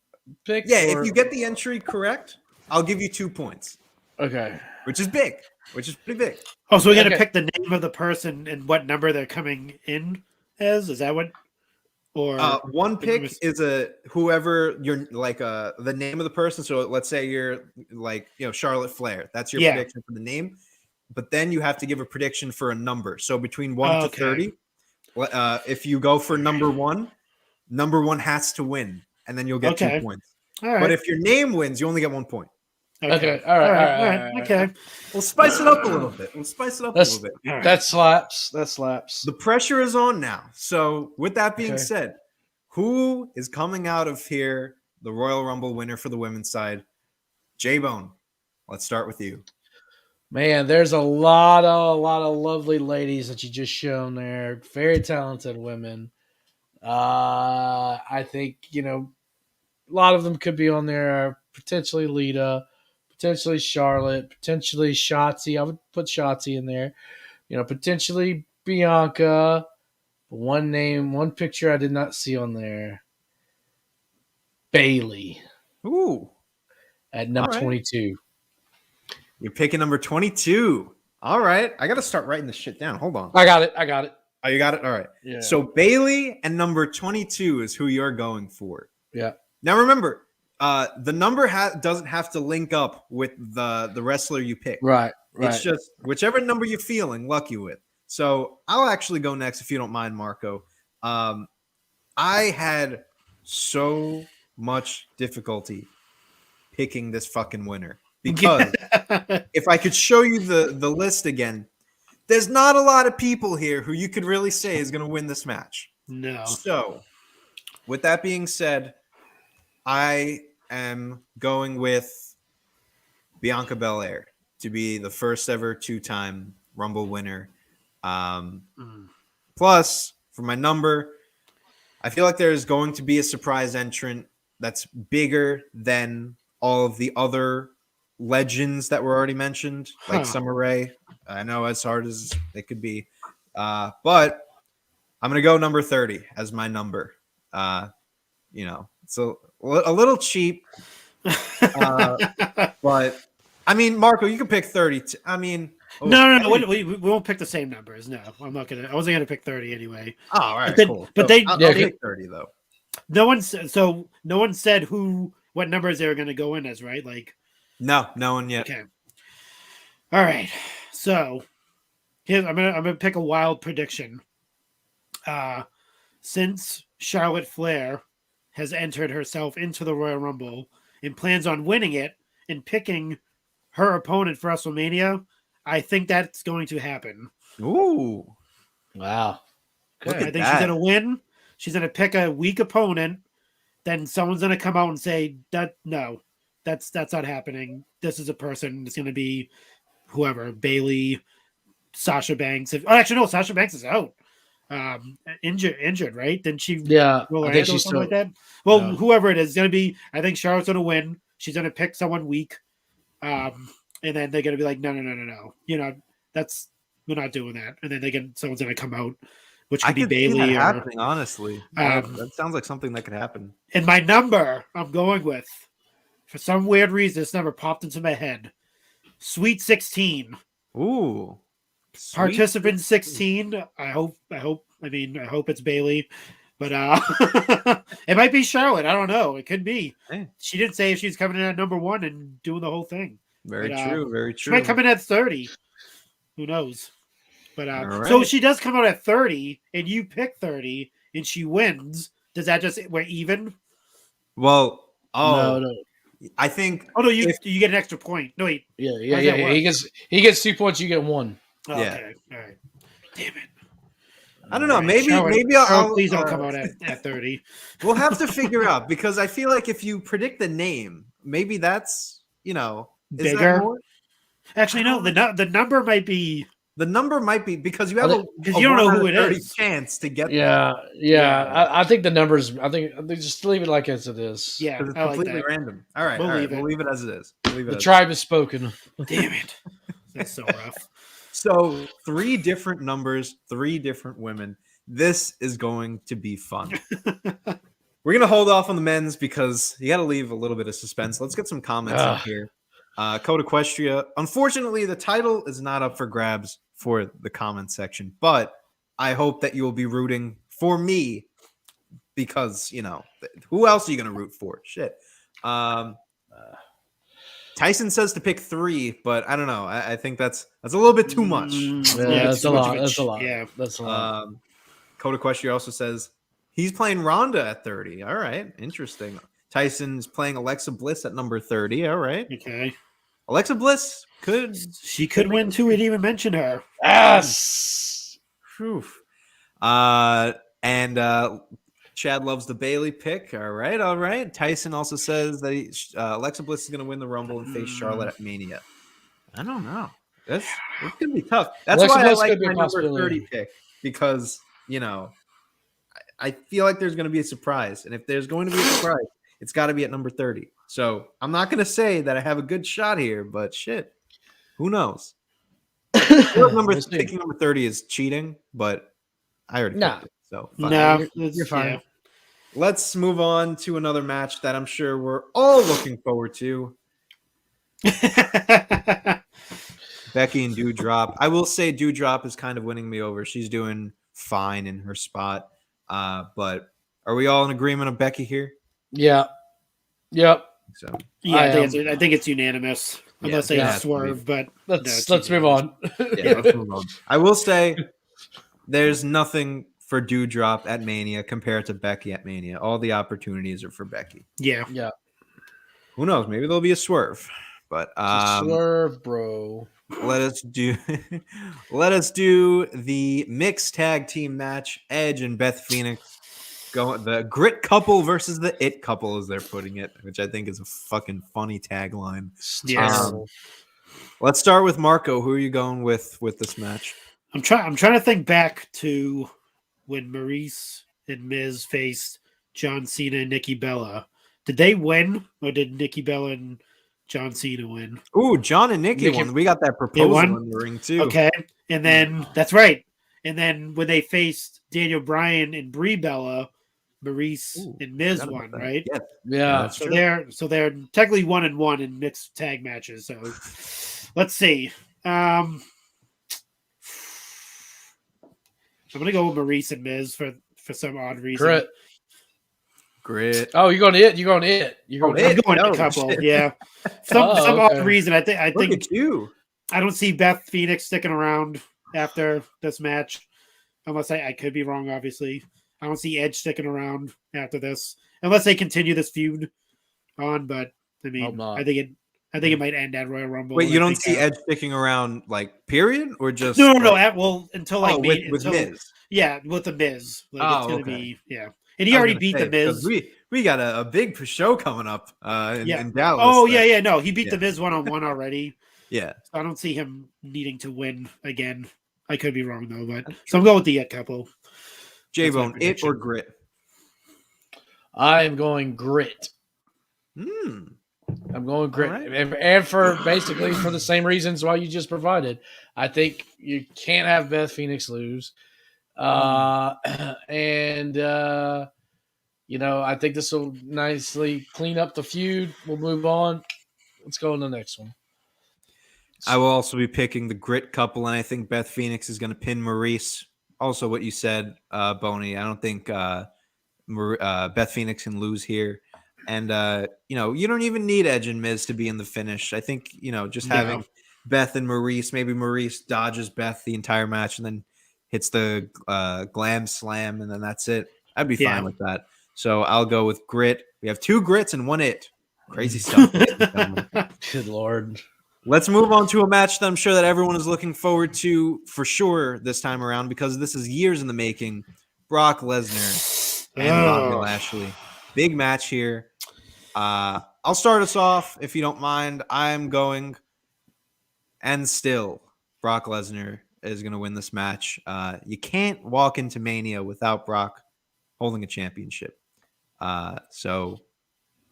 pick. Yeah, if you get the entry correct, I'll give you 2 points. Okay. Which is big. Which is pretty big. Oh, so we got to Okay. pick the name of the person and what number they're coming in as? Is that what? Or 1 pick is whoever you're like the name of the person. So let's say you're like Charlotte Flair. That's your prediction for the name. But then you have to give a prediction for a number. So between 1 to 30, if you go for number 1 has to win, and then you'll get 2 points. All right. But if your name wins, you only get 1 point. Okay. All right. Okay. We'll spice it up a little bit. A little bit. All right. That slaps. That slaps. The pressure is on now. So with that being said, who is coming out of here the Royal Rumble winner for the women's side? JBone, let's start with you. Man, there's a lot of lovely ladies that you just shown there. Very talented women. I think a lot of them could be on there. Potentially Lita, potentially Charlotte, potentially Shotzi. I would put Shotzi in there. Potentially Bianca. One picture I did not see on there. Bailey. Ooh. At number 22. You're picking number 22. All right. I got to start writing this shit down. Hold on. I got it. Oh, you got it? All right. Yeah. So Bailey and number 22 is who you're going for. Yeah. Now remember, the number doesn't have to link up with the wrestler you pick. Right. It's just whichever number you're feeling lucky with. So I'll actually go next if you don't mind, Marco. I had so much difficulty picking this fucking winner because if I could show you the list again, there's not a lot of people here who you could really say is going to win this match. No. So with that being said, I am going with Bianca Belair to be the first ever 2-time Rumble winner. Plus, for my number, I feel like there's going to be a surprise entrant that's bigger than all of the other legends that were already mentioned, like Summer Rae. I know as hard as it could be. But I'm going to go number 30 as my number. It's a little cheap. But, I mean, Marco, you can pick 30. No. We won't pick the same numbers. No, I'm not gonna. I wasn't gonna pick 30 anyway. Oh, all right, cool. But I'll pick 30 though. No one said what numbers they were gonna go in as, right? Like, no one yet. Okay. All right. So here I'm gonna pick a wild prediction. Since Charlotte Flair has entered herself into the Royal Rumble and plans on winning it and picking her opponent for WrestleMania, I think that's going to happen. Ooh. Wow. I think she's going to win. She's going to pick a weak opponent then someone's gonna come out and say that no, that's not happening. This is a person. It's gonna be whoever, Bailey, Sasha Banks. Actually, no, Sasha Banks is out. Injured, right? Then she roll her I think hand or she's something still like that. Well, yeah. whoever it is gonna be. I think Charlotte's gonna win. She's gonna pick someone weak, and then they're gonna be like, no. We're not doing that. And then someone's gonna come out, which could be could see Bailey that or happening. Honestly, that sounds like something that could happen. and my number I'm going with, for some weird reason, this number popped into my head. Sweet 16. Ooh, sweet. Participant 16. I hope it's Bailey. But it might be Charlotte. I don't know. It could be. Hey. She didn't say if she's coming in at number 1 and doing the whole thing. Very But, true. Very She true. might come in at 30. Who knows? But All so right. she does come out at 30, and you pick 30, and she wins. Does that just we're even? Well, No. I think. Oh no, you get an extra point. No wait. How does that Yeah. work? He gets 2 points. You get 1. Oh, Yeah. Okay. All right. Damn it. I don't know. All right, Maybe Charlotte, I'll please don't come out at 30. We'll have to figure out, because I feel like if you predict the name, maybe that's is that Bigger? more? Actually, no. The number might be The number might be because you have because you don't know who it is. chance to get Yeah. I think the numbers. I think just leave it like as it is. Yeah, because it's I like completely that. random. All right, We'll leave we'll it. leave it as it is. We'll leave it The as tribe has spoken. Damn it. That's so rough. So 3 different numbers, 3 different women. This is going to be fun. We're gonna hold off on the men's because you got to leave a little bit of suspense. Let's get some comments in here. Code Equestria. Unfortunately, the title is not up for grabs for the comment section, but I hope that you will be rooting for me because who else are you gonna root for? Shit. Tyson says to pick 3, but I don't know. I think that's a little bit too much. That's a lot. That's a lot. Yeah. That's a lot. Code Equestria also says he's playing Ronda at 30. All right, interesting. Tyson's playing Alexa Bliss at number 30. All right. Okay. Alexa Bliss could win too. We didn't even mention her. Yes. Whew. And Chad loves the Bailey pick. All right. Tyson also says that Alexa Bliss is going to win the Rumble and face Charlotte at Mania. I don't know. It's going to be tough. That's Alexa why Bliss I like could be a my number possibility. 30 pick, because I feel like there's going to be a surprise, and if there's going to be a surprise, it's got to be at number 30. So I'm not going to say that I have a good shot here, but shit, who knows? Picking number 30 is cheating, but I already picked it, so fine. No, You're fine. Let's move on to another match that I'm sure we're all looking forward to. Becky and Dewdrop. I will say Dewdrop is kind of winning me over. She's doing fine in her spot. But are we all in agreement of Becky here? Yeah. Yep. So I think it's unanimous. Unless they swerve, but let's move on. let's move on. I will say there's nothing for Dewdrop at Mania compared to Becky at Mania. All the opportunities are for Becky. Yeah. Who knows? Maybe there'll be a swerve. But swerve, bro. let us do the mixed tag team match. Edge and Beth Phoenix going the grit couple versus the it couple, as they're putting it, which I think is a fucking funny tagline. Yes. Let's start with Marco. Who are you going with this match? I'm trying to think back to when Maurice and Miz faced John Cena and Nikki Bella. Did they win, or did Nikki Bella and John Cena win? Ooh, John and Nikki won. We got that proposal in the ring too. Okay, and then that's right. And then when they faced Daniel Bryan and Brie Bella, Maurice and Miz won, right? Yeah. So they're technically 1-1 in mixed tag matches. So let's see. I'm gonna go with Maurice and Miz for some odd reason. Grit. Oh, you're going to it. You're going to it. I'm going a couple. Shit. Yeah. Some odd reason. I think Look at you. I don't see Beth Phoenix sticking around after this match, unless I could be wrong. Obviously, I don't see Edge sticking around after this, unless they continue this feud on. But I mean, I think it might end at Royal Rumble. Wait, you don't see Edge sticking around, like, period, or just no. Well, until like with Miz. Yeah, with the Miz. Like, it's gonna be and he I was already gonna beat say, the Miz. we got a big show coming up in Dallas. Oh, yeah. No, he beat the Miz one-on-one already. Yeah. I don't see him needing to win again. I could be wrong, though. But so I'm going with the It couple. JBone, it or grit? I am going grit. I'm going grit. Right. And for basically for the same reasons why you just provided. I think you can't have Beth Phoenix lose. I think this will nicely clean up the feud. We'll move on. Let's go on to the next one. I will also be picking the grit couple, and I think Beth Phoenix is going to pin Maurice. Also, what you said, Boney. I don't think Beth Phoenix can lose here. And, you don't even need Edge and Miz to be in the finish. I think, just having Beth and Maurice, maybe Maurice dodges Beth the entire match and then hits the glam slam, and then that's it. I'd be fine with that. So I'll go with grit. We have 2 grits and 1 it. Crazy stuff. Good Lord. Let's move on to a match that I'm sure that everyone is looking forward to for sure this time around, because this is years in the making. Brock Lesnar and Bobby Lashley. Big match here. I'll start us off, if you don't mind. I'm going, and still, Brock Lesnar is going to win this match. You can't walk into Mania without Brock holding a championship. So,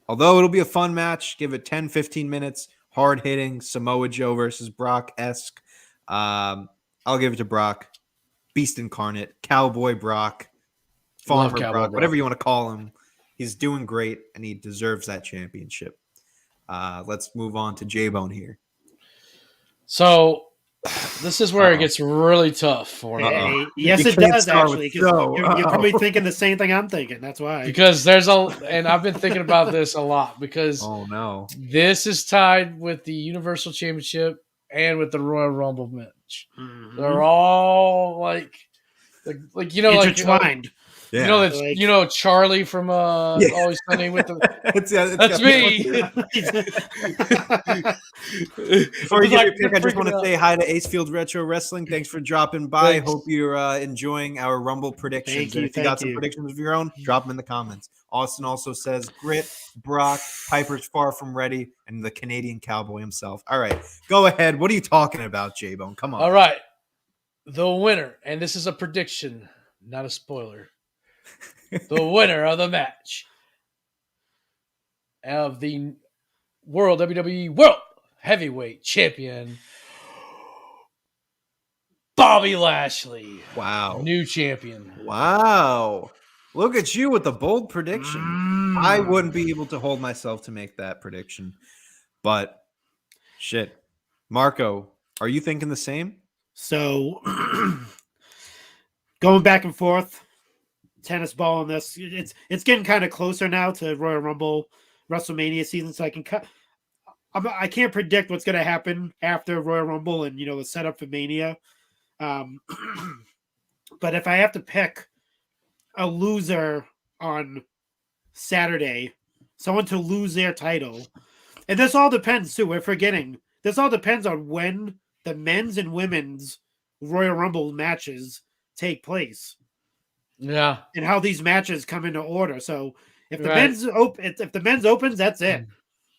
although it'll be a fun match, give it 10, 15 minutes, hard-hitting, Samoa Joe versus Brock-esque. I'll give it to Brock. Beast incarnate, Cowboy Brock, Farmer Brock, whatever you want to call him. He's doing great, and he deserves that championship. Let's move on to JBone here. So, this is where it gets really tough for me. Yes, it does, actually. You're probably thinking the same thing I'm thinking. That's why. Because and I've been thinking about this a lot, because this is tied with the Universal Championship and with the Royal Rumble match. Mm-hmm. They're all intertwined. Charlie from Always Sunny with the. That's me. Before you get your pick, I just want to say hi to Acefield Retro Wrestling. Thanks for dropping by. Thanks. Hope you're enjoying our Rumble predictions. If you got some predictions of your own, drop them in the comments. Austin also says grit, Brock, Piper's far from ready, and the Canadian Cowboy himself. All right, go ahead. What are you talking about, J-Bone? Come on. All right, the winner, and this is a prediction, not a spoiler. The winner of the match of the WWE World Heavyweight Champion, Bobby Lashley. Wow. New champion. Wow. Look at you with the bold prediction. I wouldn't be able to hold myself to make that prediction. But, shit. Marco, are you thinking the same? So, going back and forth. Tennis ball on this. It's getting kind of closer now to Royal Rumble, WrestleMania season, so I can't predict what's going to happen after Royal Rumble and the setup for Mania. But if I have to pick a loser on Saturday, someone to lose their title, and this all depends too. We're forgetting this all depends on when the men's and women's Royal Rumble matches take place. Yeah, and how these matches come into order. So if the men's opens, that's it.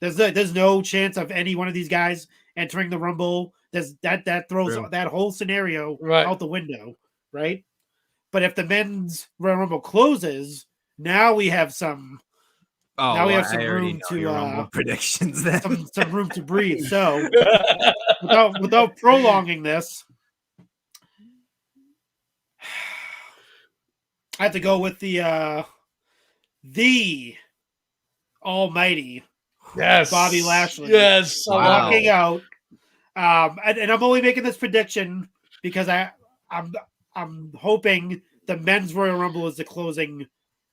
There's no chance of any one of these guys entering the Rumble. That throws that whole scenario out the window, right? But if the men's Royal Rumble closes, now we have some. Now we have some room to predictions. Then some room to breathe. So without prolonging this. I have to go with the almighty Bobby Lashley. Yes, walking out. And I'm only making this prediction because I'm hoping the men's Royal Rumble is the closing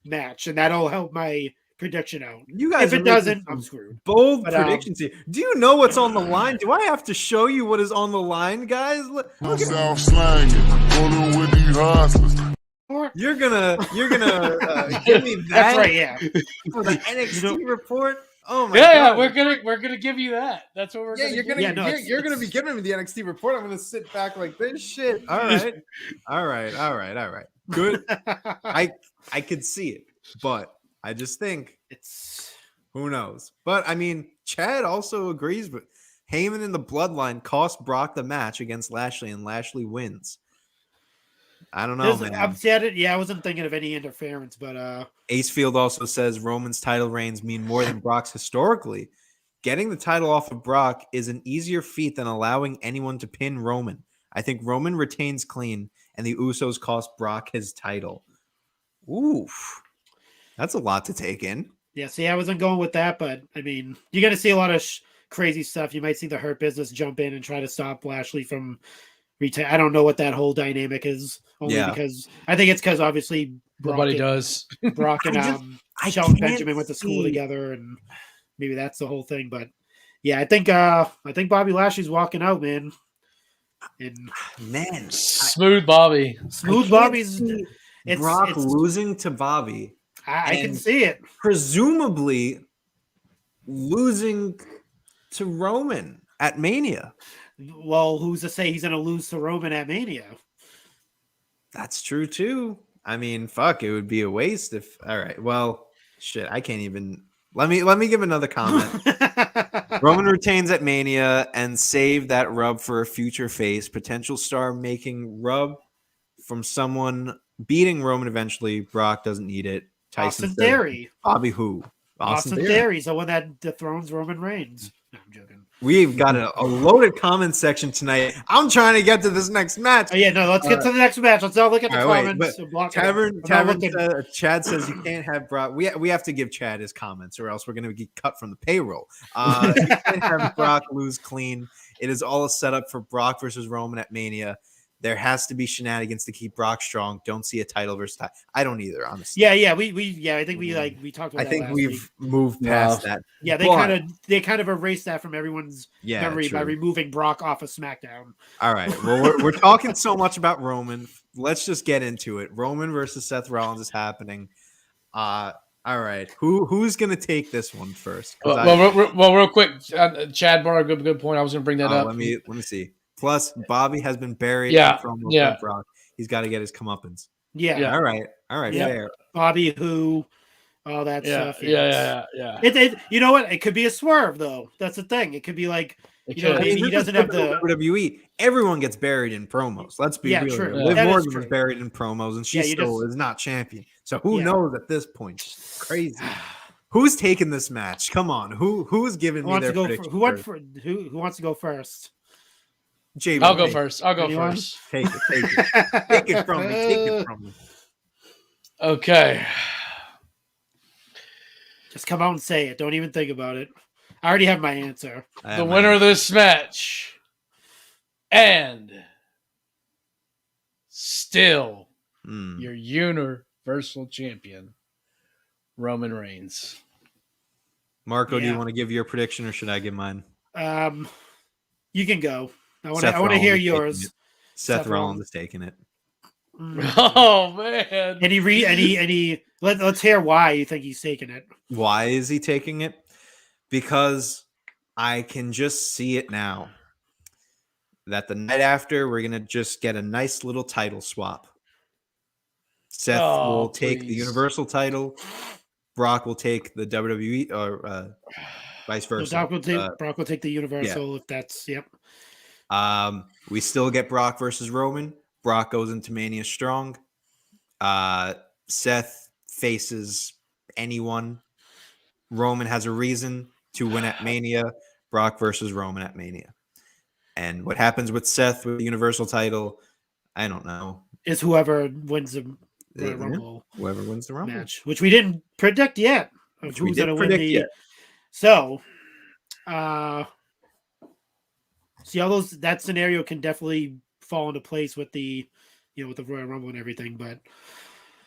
match, and that'll help my prediction out. You guys, if it doesn't, I'm screwed. Bold predictions here. Do you know what's on the line? Do I have to show you what is on the line, guys? Look South slanging, rolling with these hustlers. You're gonna give me that. That's right, yeah. For the NXT report. Oh my god! Yeah, we're gonna give you that. That's what we're gonna. You're gonna be giving me the NXT report. I'm gonna sit back like this. Shit. All right. Good. I could see it, but I just think It's who knows. But I mean, Chad also agrees with Heyman and the Bloodline cost Brock the match against Lashley, and Lashley wins. I don't know, man. I wasn't thinking of any interference, but Acefield also says Roman's title reigns mean more than Brock's historically. Getting the title off of Brock is an easier feat than allowing anyone to pin Roman. I think Roman retains clean, and the Usos cost Brock his title. Oof. That's a lot to take in. yeah. See, I wasn't going with that, but I mean, you're gonna see a lot of crazy stuff. You might see the Hurt Business jump in and try to stop Lashley from retain. I don't know what that whole dynamic is. Only because I think it's because obviously Nobody does. Brock and I Shelton can't Benjamin went to school see- together, and maybe that's the whole thing. But yeah, I think Bobby Lashley's walking out, man. And Man, Smooth Bobby. Smooth Bobby's Brock it's losing to Bobby, I can and see it. presumably losing to Roman at Mania. Well, who's to say he's gonna lose to Roman at Mania? That's true too. I mean, fuck, it would be a waste if. All right, well, shit, I can't even. Let me give another comment. Roman retains at Mania and save that rub for a future face. Potential star making rub from someone beating Roman eventually. Brock doesn't need it. Tyson Austin says, Theory. Bobby who? Austin Theory's the one that dethrones Roman Reigns. No, I'm joking. We've got a loaded comment section tonight. I'm trying to get to this next match. Oh yeah, no, let's get to the next match. Let's not look at the All right, wait, comments. but Block it out. Tavern Chad says you can't have Brock. We have to give Chad his comments, or else we're going to get cut from the payroll. You can't have Brock lose clean. It is all a setup for Brock versus Roman at Mania. There has to be shenanigans to keep Brock strong. Don't see a title versus title. I don't either, honestly. Yeah, I think we talked about I that think last we've week. moved past that. Yeah, But- they kind of erased that from everyone's memory by true. removing Brock off of SmackDown. All right. Well, we're talking so much about Roman. Let's just get into it. Roman versus Seth Rollins is happening. All right. Who's gonna take this one first? 'Cause Real quick, Chad brought a good point. I was going to bring that up. let me see. Plus, Bobby has been buried Yeah, in promos yeah. by Brock. He's got to get his comeuppance. Yeah, Yeah. All right. Yeah. Fair. Bobby who, all that stuff. Yeah. It you know what? It could be a swerve though. That's the thing. It could be like It you know, could. maybe he This is doesn't have the. WWE. Everyone gets buried in promos. Let's be Yeah, real. true. here. Liv That is Morgan true. was buried in promos, and she Yeah, you still just- is not champion. So who Yeah. knows at this point? It's crazy. Who's taking this match? Come on. Who's giving Who me wants their to go? prediction? Who wants to go first? JBone, I'll go take- first. I'll go Anyone? first. Take it. Take it from me. Take it from me. Okay. Just come out and say it. Don't even think about it. I already have my answer. I The have winner my- of this match and still Hmm. your Universal Champion, Roman Reigns. Marco, do you Yeah. want to give your prediction, or should I give mine? You can go. I want Seth to hear Rollins is taking yours. it. Seth Seth Rollins Rollins. is taking it. Oh man. Let's hear why you think he's taking it. Why is he taking it? Because I can just see it now. That the night after, we're gonna just get a nice little title swap. Seth Oh, will take the please. Universal title. Brock will take the WWE, or vice So versa. Brock will take the Universal if that's yep. We still get Brock versus Roman. Brock goes into Mania strong. Seth faces anyone. Roman has a reason to win at Mania. Brock versus Roman at Mania. And what happens with Seth with the Universal title, I don't know. Is whoever wins the Royal Yeah, Rumble whoever wins the Rumble. match, which we didn't predict yet. Of Which we who's didn't going to win predict the. yet. So, see all those. That scenario can definitely fall into place with the, with the Royal Rumble and everything. But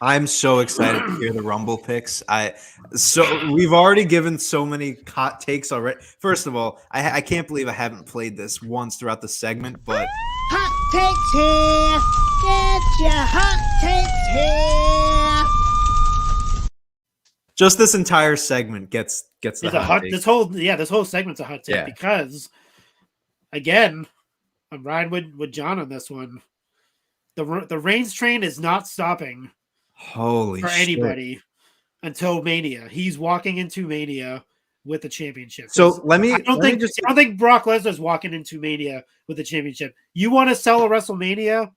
I'm so excited to hear the Rumble picks. We've already given so many hot takes already. First of all, I can't believe I haven't played this once throughout the segment, but Hot takes here. Get your hot takes here. just this entire segment gets the it's a hot hot. take. This whole segment's a hot take Yeah. because, again, I'm riding with John on this one. The Reigns train is not stopping Holy for shit. anybody. until Mania. He's walking into Mania with the championship. So let me I don't think Brock Lesnar's walking into Mania with the championship. You want to sell a WrestleMania?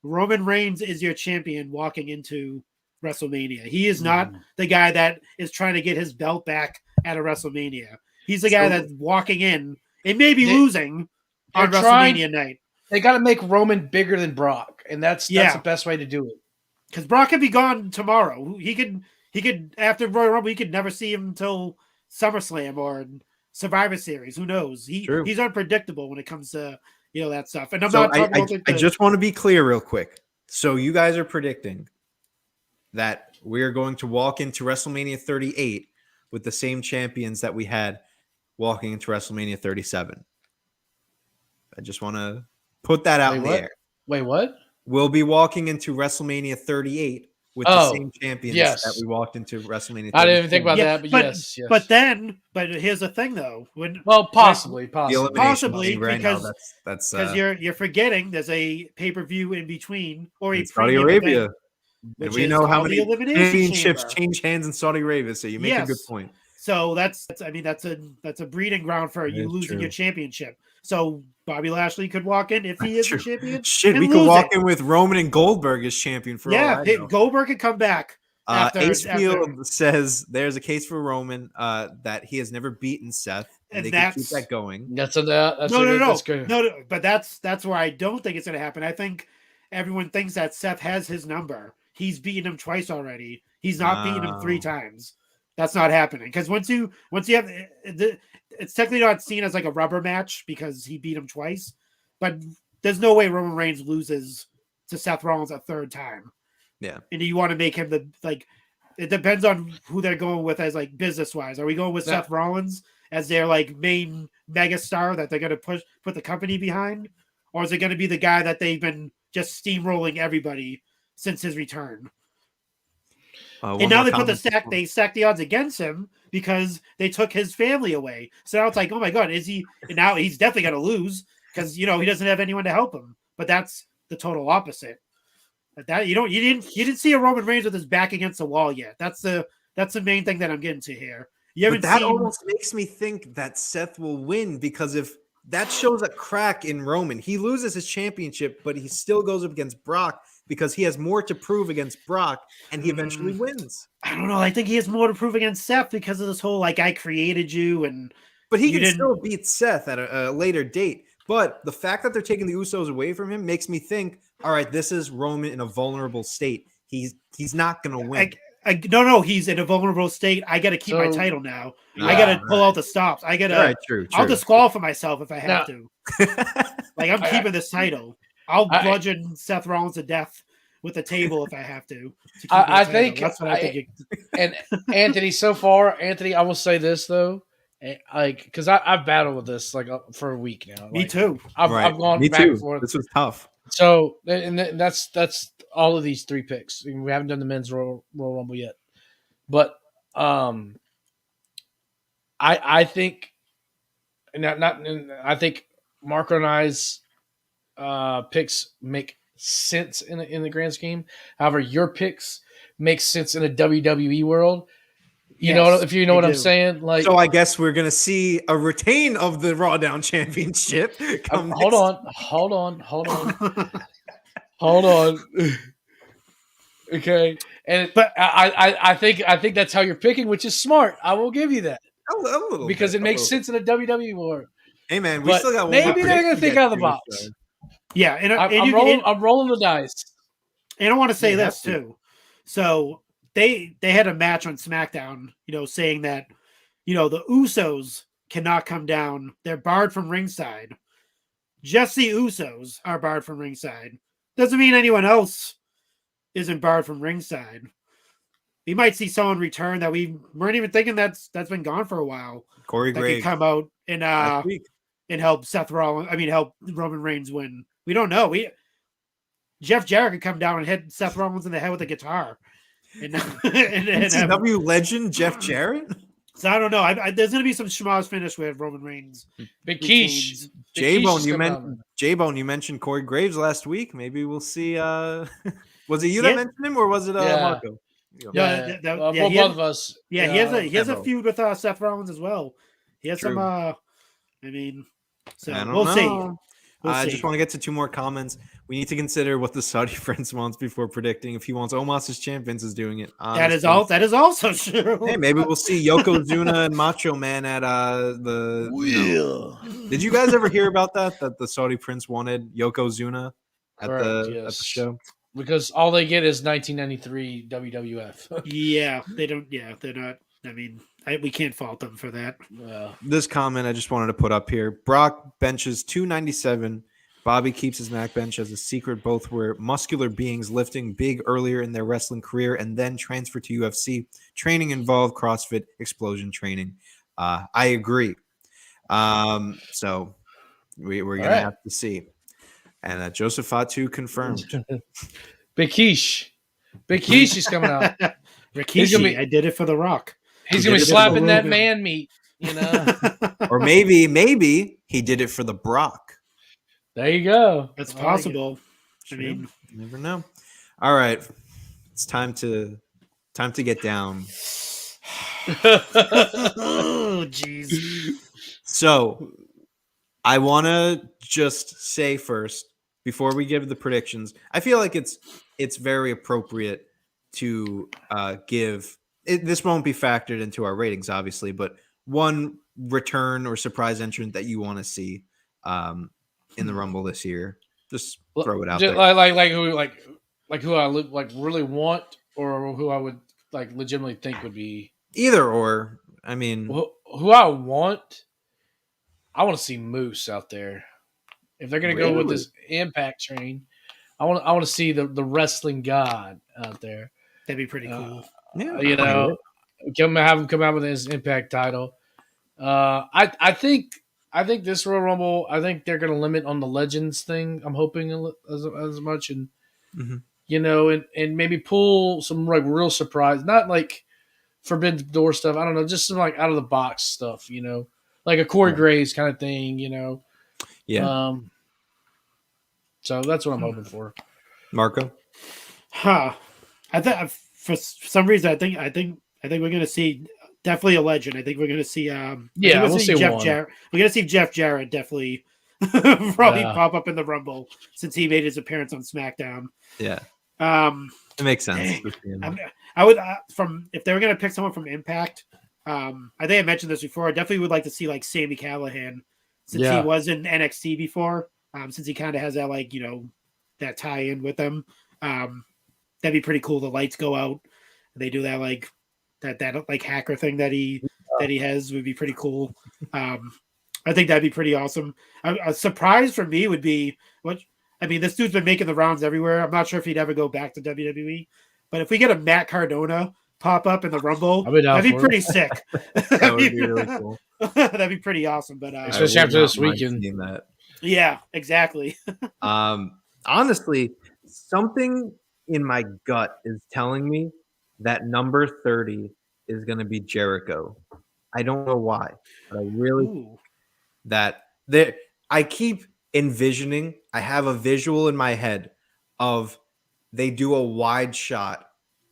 Roman Reigns is your champion walking into WrestleMania. He is not the guy that is trying to get his belt back at a WrestleMania. He's the guy that's walking in and maybe losing on WrestleMania night. They got to make Roman bigger than Brock, and that's the best way to do it. Because Brock could be gone tomorrow. He could after Royal Rumble. You could never see him until SummerSlam or Survivor Series. Who knows? He's unpredictable when it comes to that stuff. And I'm not talking about. I just want to be clear real quick. So you guys are predicting that we're going to walk into WrestleMania 38 with the same champions that we had walking into WrestleMania 37. I just want to put that out in the air. Wait, what? We'll be walking into WrestleMania 38 with the same champions that we walked into WrestleMania 37. I didn't even think about that, but yes. But here's the thing, though. Possibly because you're forgetting there's a pay-per-view in between or a Saudi Arabia. And we know how many championships change hands in Saudi Arabia, so you make a good point. So that's a breeding ground for you losing your championship. So Bobby Lashley could walk in if he is a champion. Shit, we could walk in with Roman and Goldberg as champion for all I know. Goldberg could come back. Ace Field says there's a case for Roman that he has never beaten Seth, and they can keep that going. No. But that's where I don't think it's going to happen. I think everyone thinks that Seth has his number. He's beaten him twice already. He's not beaten him 3 times. That's not happening because once you have it's technically not seen as like a rubber match because he beat him twice, but there's no way Roman Reigns loses to Seth Rollins a 3rd time. Yeah, and you want to make him it depends on who they're going with as like business wise. Are we going with Seth Rollins as their like main mega star that they're going to put the company behind, or is it going to be the guy that they've been just steamrolling everybody since his return? And now they stack the odds against him because they took his family away. So now it's like, oh my God, is he? And now he's definitely going to lose because he doesn't have anyone to help him. But that's the total opposite. That you didn't see a Roman Reigns with his back against the wall yet. That's the main thing that I'm getting to here. Almost makes me think that Seth will win because if that shows a crack in Roman, he loses his championship, but he still goes up against Brock because he has more to prove against Brock, and he eventually wins. I don't know. I think he has more to prove against Seth because of this whole like I created you, but he can still beat Seth at a later date. But the fact that they're taking the Usos away from him makes me think, all right, this is Roman in a vulnerable state. He's not going to win. No, he's in a vulnerable state. I got to keep my title now. I got to pull out the stops. I got to. True. I'll disqualify myself if I have to. Like I'm keeping this title. I'll bludgeon Seth Rollins to death with a table if I have to. I think that's what I think. And Anthony, so far, I will say this though, because I've battled with this for a week now. Me too. I've gone back and forth. This was tough. So, and that's all of these 3 picks. We haven't done the men's Royal Rumble yet, but I think, I think Marco and I's picks make sense in the grand scheme. However, your picks make sense in a WWE world. You know what I'm saying? Like, so I guess we're gonna see a retain of the RAWDOWN championship. Hold on. Okay, but I think that's how you're picking, which is smart. I will give you that because it makes sense in a WWE world. Hey man, we still got one. Maybe they're gonna think out of the box. So. Yeah, I'm rolling the dice. And I want to say this too. So they had a match on SmackDown, saying that, the Usos cannot come down. They're barred from ringside. Just the Usos are barred from ringside. Doesn't mean anyone else isn't barred from ringside. We might see someone return that we weren't even thinking that's been gone for a while. Corey Graves could come out and help help Roman Reigns win. We don't know. Jeff Jarrett could come down and hit Seth Rollins in the head with a guitar. And NCW legend Jeff Jarrett. So I don't know. There's going to be some schmoz finish with Roman Reigns. Big Quiche. JBone, you mentioned Corey Graves last week. Maybe we'll see. Was it you that mentioned him, or was it Marco? Yeah, both of us. Yeah, he has a feud with Seth Rollins as well. He has True. some. I mean, so I don't we'll see. know. I just want to get to 2 more comments. We need to consider what the Saudi Prince wants before predicting. If he wants Omos as champ, Vince is doing it. That is all. That is also true. Hey, maybe we'll see Yokozuna and Macho Man at the. Did you guys ever hear about that? That the Saudi Prince wanted Yokozuna at the show? Because all they get is 1993 WWF. Yeah, they don't. Yeah, they're not. I mean, we can't fault them for that. This comment I just wanted to put up here. Brock benches 297. Bobby keeps his Mac bench as a secret. Both were muscular beings lifting big earlier in their wrestling career and then transferred to UFC. Training involved CrossFit explosion training. I agree. So we're going to have to see. And Joseph Fatu confirmed. Big Quiche is coming out. Rikishi, I did it for The Rock. He's going to be slapping that man meat, you know. Or maybe he did it for the Brock. There you go. That's possible. I mean, you never know. All right. It's time to get down. Oh, jeez. So I want to just say first, before we give the predictions, I feel like it's very appropriate to give it. This won't be factored into our ratings, obviously, but one return or surprise entrant that you want to see in the Rumble this year. Just throw it out there. Like who I really want, or who I would legitimately think would be either or. I mean, who I want. I want to see Moose out there. If they're going to go with this Impact train, I want to see the wrestling god out there. That'd be pretty cool. Have him come out with his Impact title. I think this Royal Rumble, I think they're going to limit on the Legends thing. I'm hoping as much, and and maybe pull some real surprise, not like Forbidden Door stuff. I don't know, just some out of the box stuff. Like a Corey Graves kind of thing. Yeah. So that's what I'm hoping for. Marco. I think for some reason I think we're going to see definitely a legend. I think we're going to see we'll see Jeff one. Jarrett. We're going to see Jeff Jarrett definitely probably pop up in the Rumble since he made his appearance on SmackDown. Yeah. It makes sense. I would if they were going to pick someone from Impact, I think I mentioned this before. I definitely would like to see Sami Callihan since he was in NXT before. Since he kind of has that that tie in with them. That'd be pretty cool. The lights go out. They do that that hacker thing that he has would be pretty cool. I think that'd be pretty awesome. A surprise for me would be this dude's been making the rounds everywhere. I'm not sure if he'd ever go back to WWE, but if we get a Matt Cardona pop up in the Rumble, that'd be pretty sick. That would be really cool. That'd be pretty awesome. But especially after this weekend. Yeah, exactly. Honestly, something in my gut is telling me that number 30 is going to be Jericho. I don't know why, but I really think that I keep envisioning. I have a visual in my head of they do a wide shot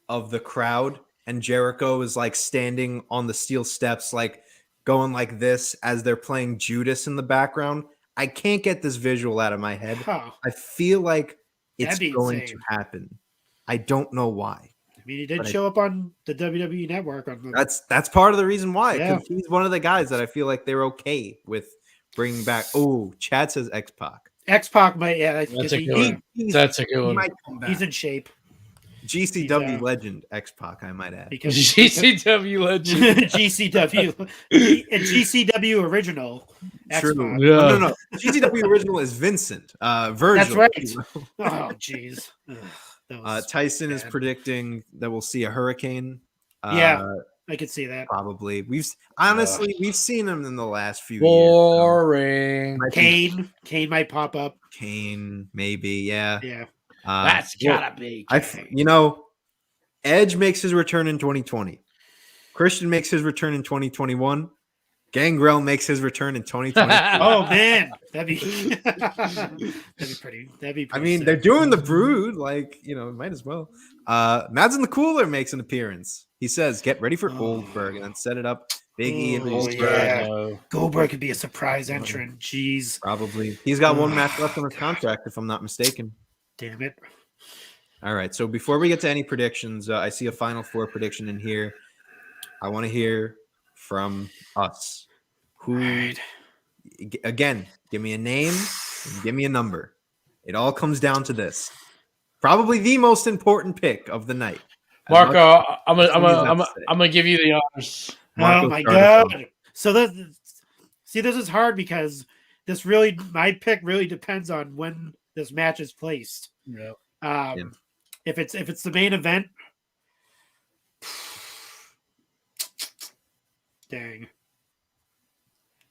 of the crowd and Jericho is standing on the steel steps, going like this as they're playing Judas in the background. I can't get this visual out of my head. I feel like it's going to happen. I don't know why. I mean, he did show up on the WWE Network. That's part of the reason why. Because he's one of the guys that I feel like they're okay with bringing back. Oh, Chad says X-Pac. X-Pac might. Yeah, that's a good one. That's a good one. He's in shape. GCW legend X-Pac, I might add. Because GCW legend. GCW. And GCW original. True. No. GCW original is Vincent. Virgil. That's right. Oh, jeez. Tyson is predicting that we'll see a hurricane. I could see that. Probably. We've seen him in the last few years. Kane might pop up. Kane, maybe, yeah. Yeah. That's gotta be. Edge makes his return in 2020. Christian makes his return in 2021. Gangrel makes his return in 2020. Oh man, that'd be pretty. I mean, they're doing the Brood, like, might as well. Mads in the Cooler makes an appearance. He says, "Get ready for Goldberg," and then set it up. Big E and Goldberg. Yeah. Goldberg could be a surprise entrant. Jeez, probably. He's got one match left on his contract, if I'm not mistaken. Damn it. All right. So before we get to any predictions, I see a Final Four prediction in here. I want to hear from us. Again, give me a name and give me a number. It all comes down to this. Probably the most important pick of the night. Marco, I'm gonna give you the honors. Oh my god! So this is hard because my pick really depends on when this match is placed. Yeah. If it's the main event, dang.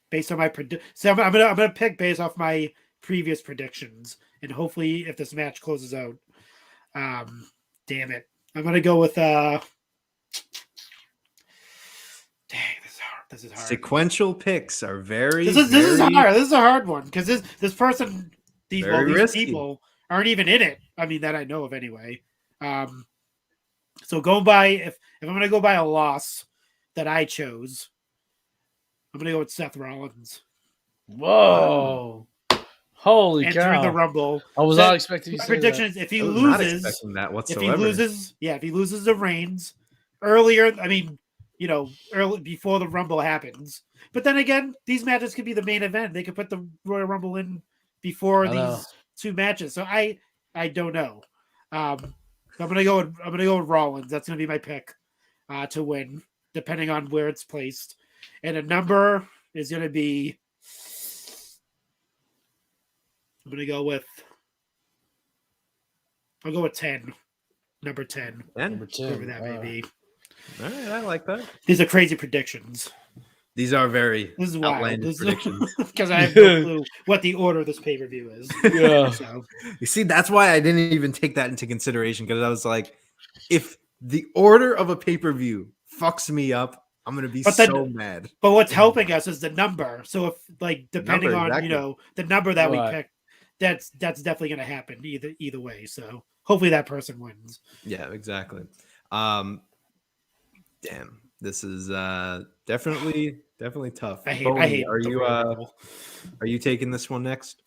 Based on my so I'm gonna pick based off my previous predictions, and hopefully, if this match closes out, damn it, I'm gonna go with Dang, this is hard. Sequential picks are very. This is hard. This is a hard one because this person, these risky. people aren't even in it. I mean, that I know of anyway. So going by if I'm gonna go by a loss that I chose, I'm gonna go with Seth Rollins. Whoa! Holy entering cow! the Rumble. I was not expecting you to say prediction that. is if he loses, if he loses the reigns earlier. I mean, early before the Rumble happens. But then again, these matches could be the main event. They could put the Royal Rumble in before these two matches. So I don't know. I'm gonna go with Rollins. That's gonna be my pick to win, depending on where it's placed. And a number is gonna be. I'm gonna go with. I'll go with 10. Number 10. Number 10. Whatever that may be. All right, I like that. These are crazy predictions. These are very This is outlandish predictions. Because I have no clue what the order of this pay-per-view is. Yeah. So. You see, that's why I didn't even take that into consideration, because I was like, if the order of a pay-per-view fucks me up, I'm gonna be so mad. But what's helping us is the number. So if depending on the number that we pick, that's definitely gonna happen either way. So hopefully that person wins. Yeah, exactly. Damn, this is definitely tough. I hate. Are you taking this one next?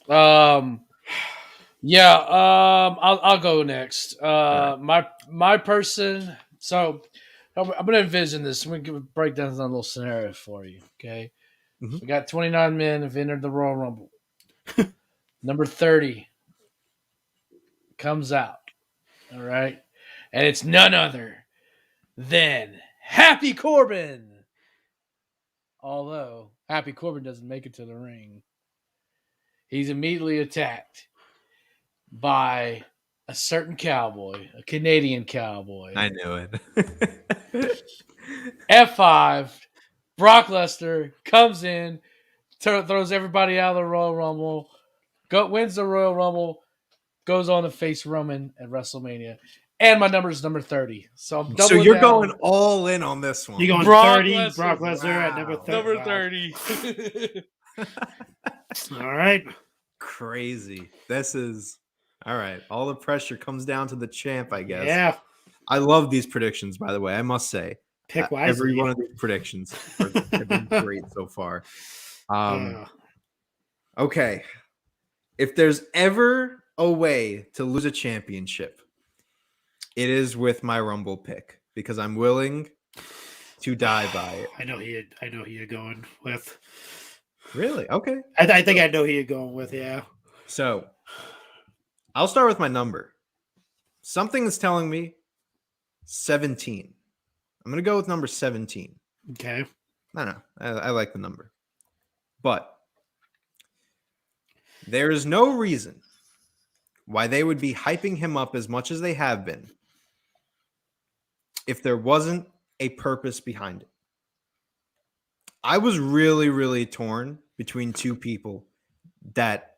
Yeah. I'll go next. My person. So I'm going to envision this. I'm going to break down a little scenario for you. Okay. Mm-hmm. We got 29 men have entered the Royal Rumble. Number 30 comes out. All right. And it's none other than Happy Corbin. Although Happy Corbin doesn't make it to the ring, he's immediately attacked by a certain cowboy, a Canadian cowboy. I knew it. F5, Brock Lesnar comes in, throws everybody out of the Royal Rumble, wins the Royal Rumble, goes on to face Roman at WrestleMania. And my number is number 30. So I'm doubling you're down. Going all in on this one. You're going Brock 30, Lesnar. Brock Lesnar at number 30. Number Wow. 30. All right. Crazy. This is... All right. All the pressure comes down to the champ, I guess. Yeah. I love these predictions, by the way. I must say. Pick wisely. Every one of these predictions have been great so far. Okay. If there's ever a way to lose a championship, it is with my Rumble pick, because I'm willing to die by it. I know who you're going with. Really? Okay. I think I know who you're going with, yeah. So I'll start with my number. Something is telling me 17. I'm going to go with number 17. Okay. I don't know. I like the number. But there is no reason why they would be hyping him up as much as they have been if there wasn't a purpose behind it. I was really, really torn between two people that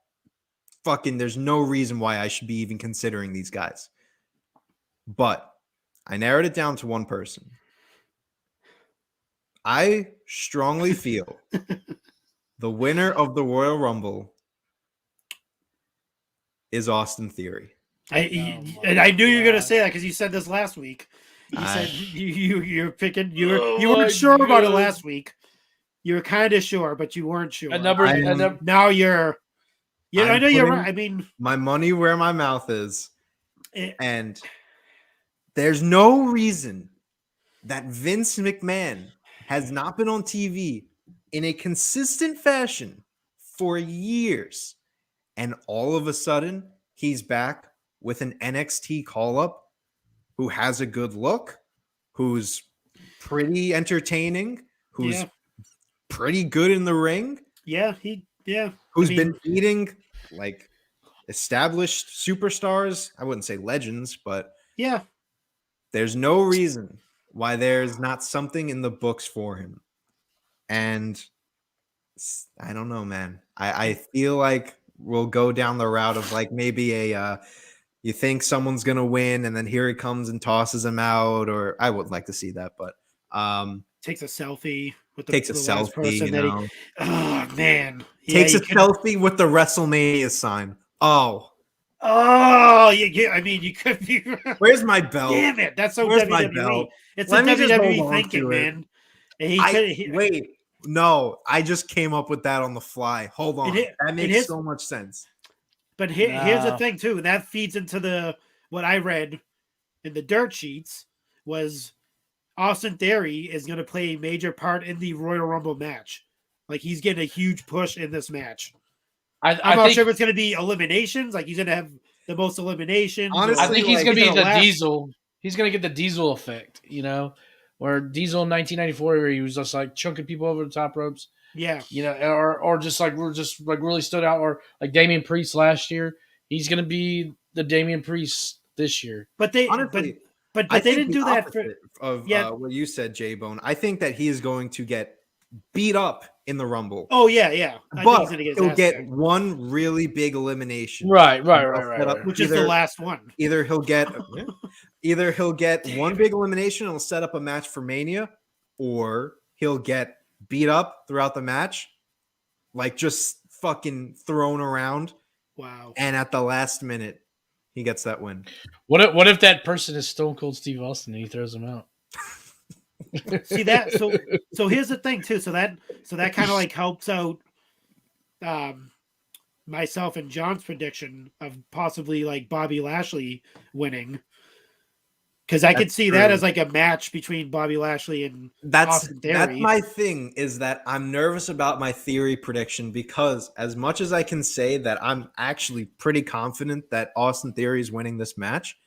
fucking there's no reason why I should be even considering these guys. But I narrowed it down to one person. I strongly feel the winner of the Royal Rumble is Austin Theory. And I knew you were gonna say that because you said this last week. You I- said you're picking you Oh weren't sure about it God. last week. You were kind of sure, but you weren't sure. I'm- Now you're. Yeah, I I'm know you're putting- right. I mean, My money where my mouth is. it, And there's no reason that Vince McMahon has not been on TV in a consistent fashion for years. And all of a sudden, he's back with an NXT call up who has a good look, who's pretty entertaining, who's yeah, pretty good in the ring, I who's mean, been beating like established superstars. I wouldn't say legends, but yeah. there's no reason why there's not something in the books for him. And I don't know, man. I feel like we'll go down the route of like maybe you think someone's gonna win and then here he comes and tosses him out, or I would like to see that, but Takes a selfie with the, takes a the last selfie, person you that know, oh man, takes yeah, a you could- selfie with the WrestleMania sign. Oh, Oh, yeah. I mean, you could be. where's my belt? Damn it! That's so Where's my WWE. belt? It's Let the me just WWE hold on thinking, to it. man. And Wait, no, I just came up with that on the fly. Hold on, It- that it makes is- so much sense. But here's the No. thing too, and that feeds into what I read in the dirt sheets was Austin Theory is going to play a major part in the Royal Rumble match. Like he's getting a huge push in this match. I'm I not think, sure if it's going to be eliminations. Like he's going to have the most eliminations. Honestly, I think he's like, going to be he's the gonna last- Diesel. He's going to get the Diesel effect, where Diesel in 1994, where he was just like chunking people over the top ropes, Yeah, or just like we're just like really stood out, or like Damian Priest last year. He's going to be the Damian Priest this year. but they honestly, but I they think didn't the do that for opposite of Yeah. what you said, JBone. I think that he is going to get beat up in the Rumble, Oh yeah. I think but he's going to get his he'll ass get kicked, one really big elimination. Right. which is the either- last one. Either he'll get one big elimination and he'll set up a match for Mania, or he'll get beat up throughout the match, like just fucking thrown around, Wow. and at the last minute he gets that win. What if that person is Stone Cold Steve Austin and he throws him out? See that? So here's the thing too. So that kind of like helps out myself and John's prediction of possibly like Bobby Lashley winning. Because I could That's see that true. as like a match between Bobby Lashley and That's Austin Theory. my thing, is that I'm nervous about my theory prediction, because as much as I can say that I'm actually pretty confident that Austin Theory is winning this match,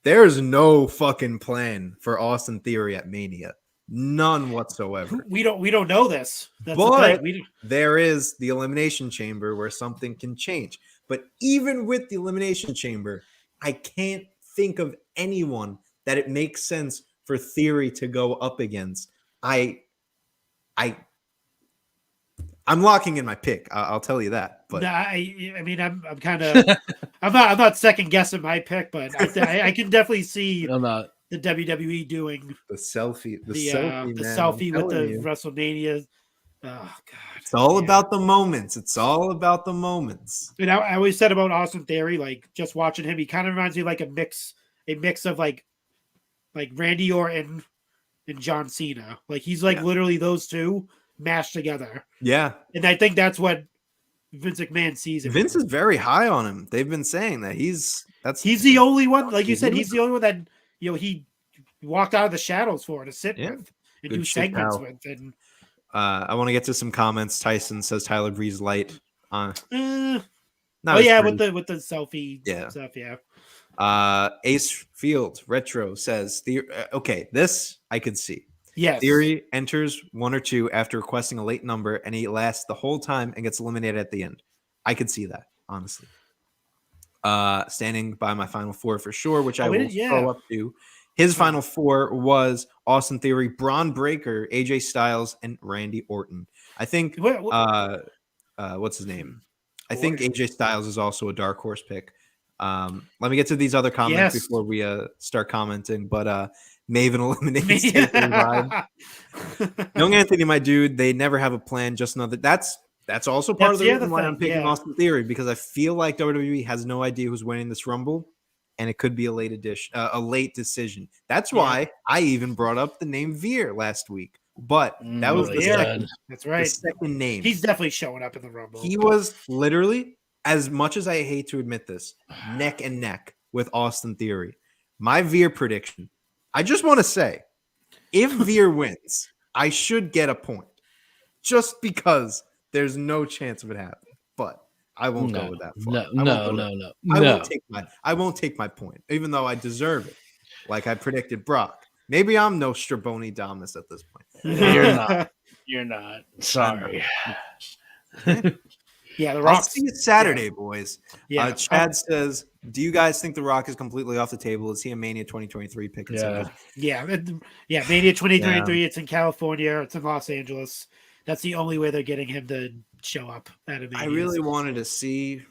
there's no fucking plan for Austin Theory at Mania. None whatsoever. we don't know this. That's the But thing. We there is the Elimination Chamber where something can change. But even with the Elimination Chamber, I can't think of anyone that it makes sense for Theory to go up against. I'm locking in my pick. I'll tell you that. But I mean I'm kind of I'm not second guessing my pick, but I can definitely see I'm not. the WWE doing the selfie, the man, selfie I'm with the telling you. WrestleMania. Oh God! It's all Yeah. about the moments. It's all about the moments. And I always said about Austin Theory, like just watching him, he kind of reminds me like a mix of like Randy Orton and John Cena. Like he's like literally those two mashed together. Yeah. And I think that's what Vince McMahon sees. in Vince him. is very high on him. They've been saying that he's the only one, like you said, He he's the only one that he walked out of the shadows for to sit Yeah. with and Good do shit, segments pal. with. And I want to get to some comments. Tyson says Tyler Breeze light. Not oh as yeah, pretty. with the selfie stuff, yeah. Ace Field Retro says okay, this I could see. Yes. Theory enters 1 or 2 after requesting a late number, and he lasts the whole time and gets eliminated at the end. I could see that, honestly. Standing by my final 4 for sure, which I will throw up to. His final 4 was Austin Theory, Braun Breaker, AJ Styles, and Randy Orton. I think what's his name? I think AJ Styles is also a dark horse pick. Let me get to these other comments before we start commenting. But Maven eliminates Taker vibe. Young Anthony, my dude, they never have a plan. Just know that's also part of the reason why I'm picking Austin Theory, because I feel like WWE has no idea who's winning this Rumble, and it could be a late decision. That's why I even brought up the name Veer last week. But that was the second. That's right. The second name. He's definitely showing up in the Rumble. He was literally, as much as I hate to admit this, neck and neck with Austin Theory. My Veer prediction. I just want to say, if Veer wins, I should get a point, just because there's no chance of it happening. But I won't go with that far. I won't take my point, even though I deserve it. Like I predicted Brock. Maybe I'm no Straboni Domus at this point. You're not. You're not. Sorry. Yeah, The Rock. I'll see you Saturday, boys. Yeah. Chad says, do you guys think The Rock is completely off the table? Is he a Mania 2023 pick? Yeah, Mania 2023. It's in California. It's in Los Angeles. That's the only way they're getting him to show up at a Mania. I really wanted to see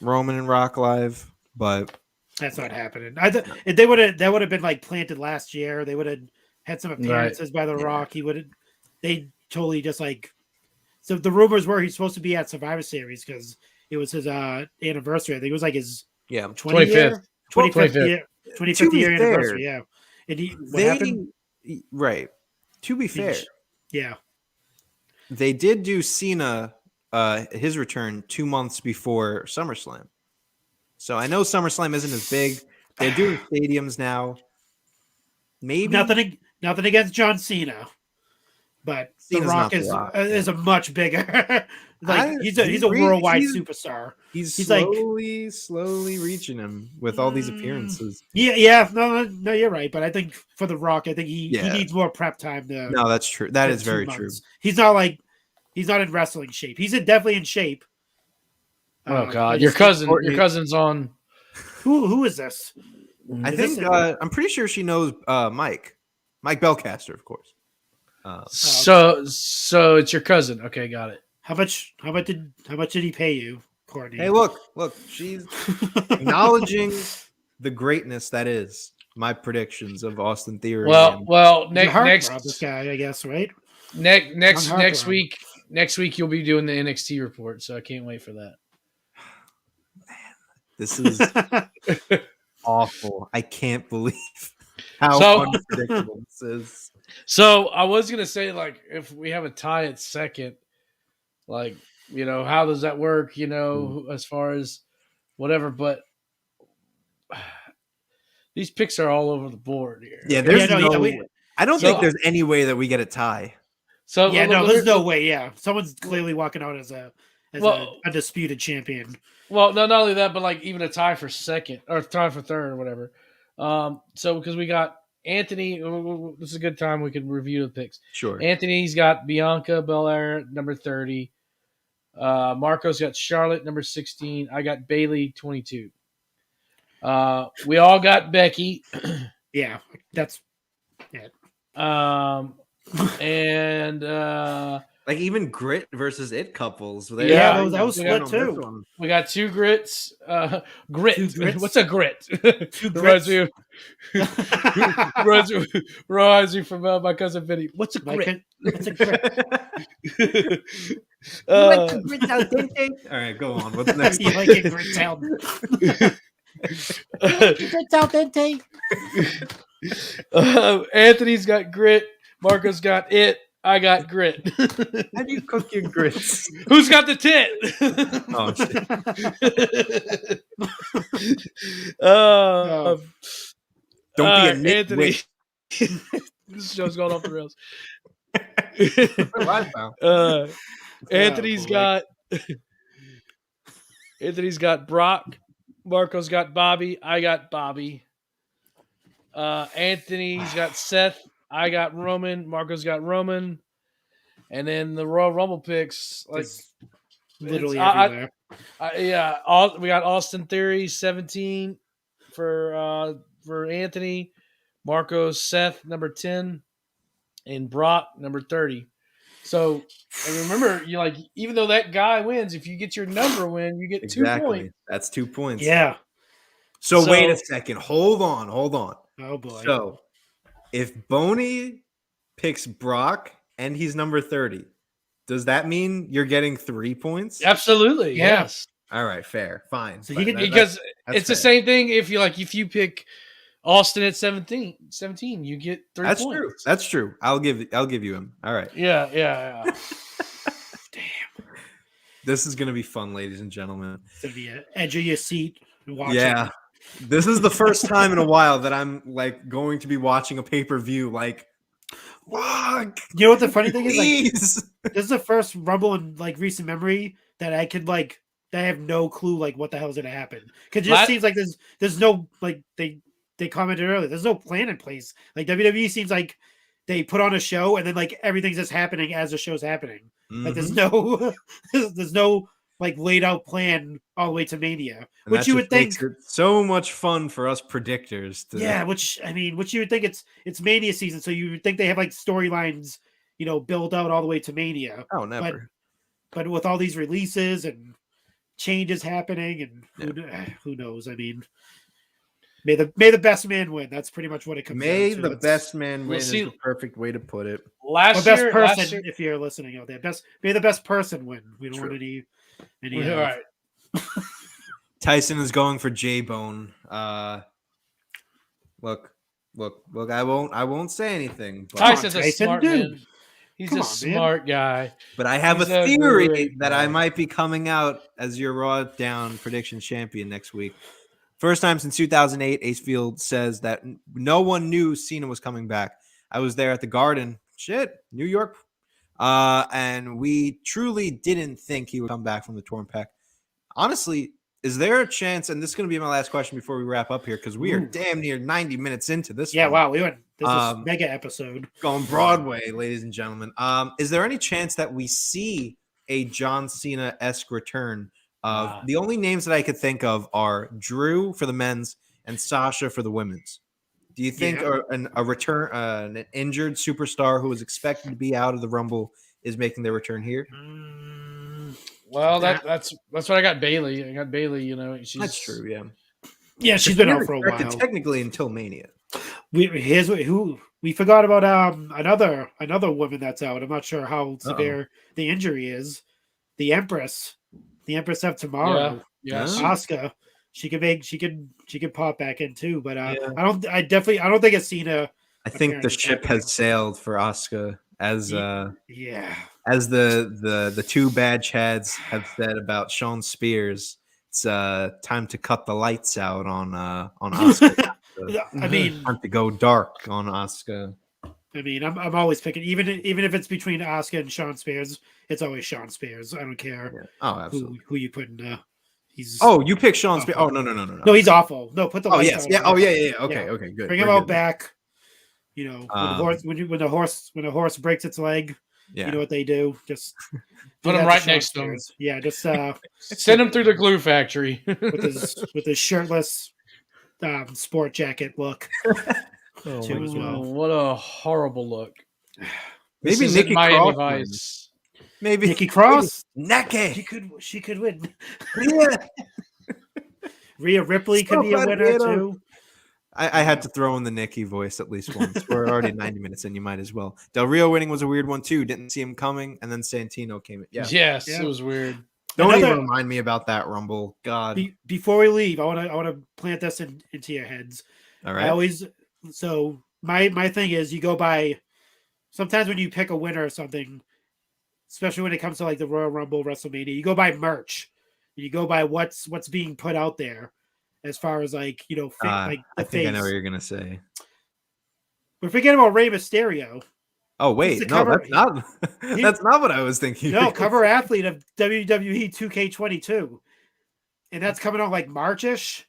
Roman and Rock live, but that's not happening. That would have been like planted last year. They would have had some appearances by The Rock. They totally just like. So the rumors were he's supposed to be at Survivor Series because it was his anniversary. I think it was like his 25th year anniversary. Yeah, and what happened? Right. To be fair, they did do Cena his return 2 months before SummerSlam. So I know SummerSlam isn't as big. They're doing stadiums now. Maybe nothing against John Cena, but Cena's The Rock is a much bigger. He's a worldwide superstar. He's slowly reaching him with all these appearances. Yeah. No, you're right. But I think for The Rock, I think he needs more prep time. No, that's true. That is very true. He's not in wrestling shape. He's definitely in shape. Oh God, your cousin's on. Who is this? I think I'm pretty sure she knows Mike Belcaster, of course. So it's your cousin. Okay, got it. How much did he pay you, Courtney? Hey, look, she's acknowledging the greatness that is my predictions of Austin Theory. Well, next this guy, I guess, right? Next week you'll be doing the NXT report, so I can't wait for that. This is awful. I can't believe how unpredictable this is. So I was gonna say, like, if we have a tie at second, like, how does that work? As far as whatever, but these picks are all over the board here. Yeah, I don't think there's any way that we get a tie. So there's no way. Yeah, someone's clearly walking out as a undisputed champion. Well, not only that, but like even a tie for second or tie for third or whatever. So because we got Anthony, this is a good time we can review the picks. Sure. Anthony's got Bianca Belair, number 30. Marco's got Charlotte, number 16. I got Bayley, 22. We all got Becky. Yeah, that's it. And like even Grit versus It couples. That was split too. We got two grits. Grit. Two grits? What's a grit? Two grits. Reminds me from my cousin Vinny. What's a grit? What's a grit? You like the grits al dente? All right, go on. What's next? You like it grits al grits al dente? Anthony's got Grit. Marco's got It. I got Grit. How do you cook your grits? Who's got the tit? Oh, shit. Don't be a Anthony. This show's going off the rails. Anthony's got Brock. Marco's got Bobby. I got Bobby. Anthony's got Seth. I got Roman. Marco's got Roman. And then the Royal Rumble picks, like literally everywhere. We got Austin Theory 17 for Anthony. Marco's Seth number 10, and Brock number 30. So, and remember, even though that guy wins, if you get your number win, you get 2 points. That's 2 points. Yeah. So wait a second. Hold on. Oh boy. So If Boney picks Brock and he's number 30, does that mean you're getting 3 points? Absolutely. Yeah. Yes. All right, fair, fine. So But he can- Because that's it's the fair. same thing if you pick Austin at 17, you get 3 That's points. true. That's true. I'll give you him. All right. Yeah. This is gonna be fun, ladies and gentlemen. It's gonna be an edge of your seat and watching. Yeah. This is the first time in a while that I'm like going to be watching a pay-per-view. Like, fuck, You know what the funny thing is? Like, please. this is the first Rumble in like recent memory that I could like that I have no clue like what the hell is gonna happen. Because it just seems like there's no like they commented earlier. There's no plan in place. Like WWE seems like they put on a show and then like everything's just happening as the show's happening. Like there's no there's no like laid out plan all the way to Mania, And which that you just would think. makes it so much fun for us predictors. To, Yeah, which you would think it's Mania season, so you would think they have like storylines, build out all the way to Mania. Oh, never. But with all these releases and changes happening, and who knows? I mean, may the best man win. That's pretty much what it comes. May down to. the That's- best man win We'll is see. the perfect way to put it. or Last best year, person, if you're listening out there. May the best person win. We don't True. want any. all right. Tyson is going for JBone. Look. I won't say anything. But, Tyson's a Tyson, smart dude. man. He's Come a on, man. smart guy. but I have He's a a theory great that I guy. might be coming out as your Raw Down prediction champion next week. First time since 2008, Acefield says that no one knew Cena was coming back. I was there at the Garden. New York. And we truly didn't think he would come back from the torn pec. Honestly, is there a chance, and this is going to be my last question before we wrap up here, because we are damn near 90 minutes into this. Yeah, one. wow, we went. This is mega episode. Going Broadway, ladies and gentlemen. Is there any chance that we see a John Cena-esque return? The only names that I could think of are Drew for the men's and Sasha for the women's. Do you think a return, an injured superstar who was expected to be out of the Rumble is making their return here? Well, that's what I got Bailey. I got Bailey. That's true. Yeah. Yeah, she's been out for a while. Technically, until Mania. We forgot about another woman that's out. I'm not sure how severe the injury is. The Empress have tomorrow. Yeah. Asuka. She could pop back in too, but I don't think it's Cena. I think the appearance ship has sailed for Asuka as Yeah. as the two badge heads have said about Sean Spears. It's time to cut the lights out on Asuka. I mean, time to go dark on Asuka. I'm always picking, even if it's between Asuka and Sean Spears, it's always Sean Spears. I don't care Yeah. Oh, absolutely. who you put in. He's you pick Sean Spears. Oh, no. no, he's awful. No, put the Oh lights yes, out yeah. on Oh him. yeah. Okay, Yeah. okay, good. Bring him We're out good. back. When the horse breaks its leg, Yeah. you know what they do? Just Put do him that right Sean next to him. Spears. Yeah, just Send him through the glue factory. with his shirtless sport jacket look too as well. What a horrible look. Maybe This isn't Nikki Miami Cross. Vice. Maybe Nikki Cross, Naked. she could win. Yeah. Rhea Ripley could be a So winner bad, too. I had to throw in the Nikki voice at least once. We're already 90 minutes in. You might as well. Del Rio winning was a weird one too. Didn't see him coming, and then Santino came in. Yeah. Yes, Yeah. it was weird. Don't Another- even remind me about that Rumble. God. Before we leave, I want to plant this into your heads. All I right. always my thing is you go by. Sometimes when you pick a winner or something, especially when it comes to like the Royal Rumble, WrestleMania, you go by merch. You go by what's being put out there, as far as like like the I think face. I know what you're gonna say. We're forgetting about Rey Mysterio. Oh wait, the no, cover- that's not. That's not what I was thinking. No, cover athlete of WWE 2K22, and that's coming out like Marchish.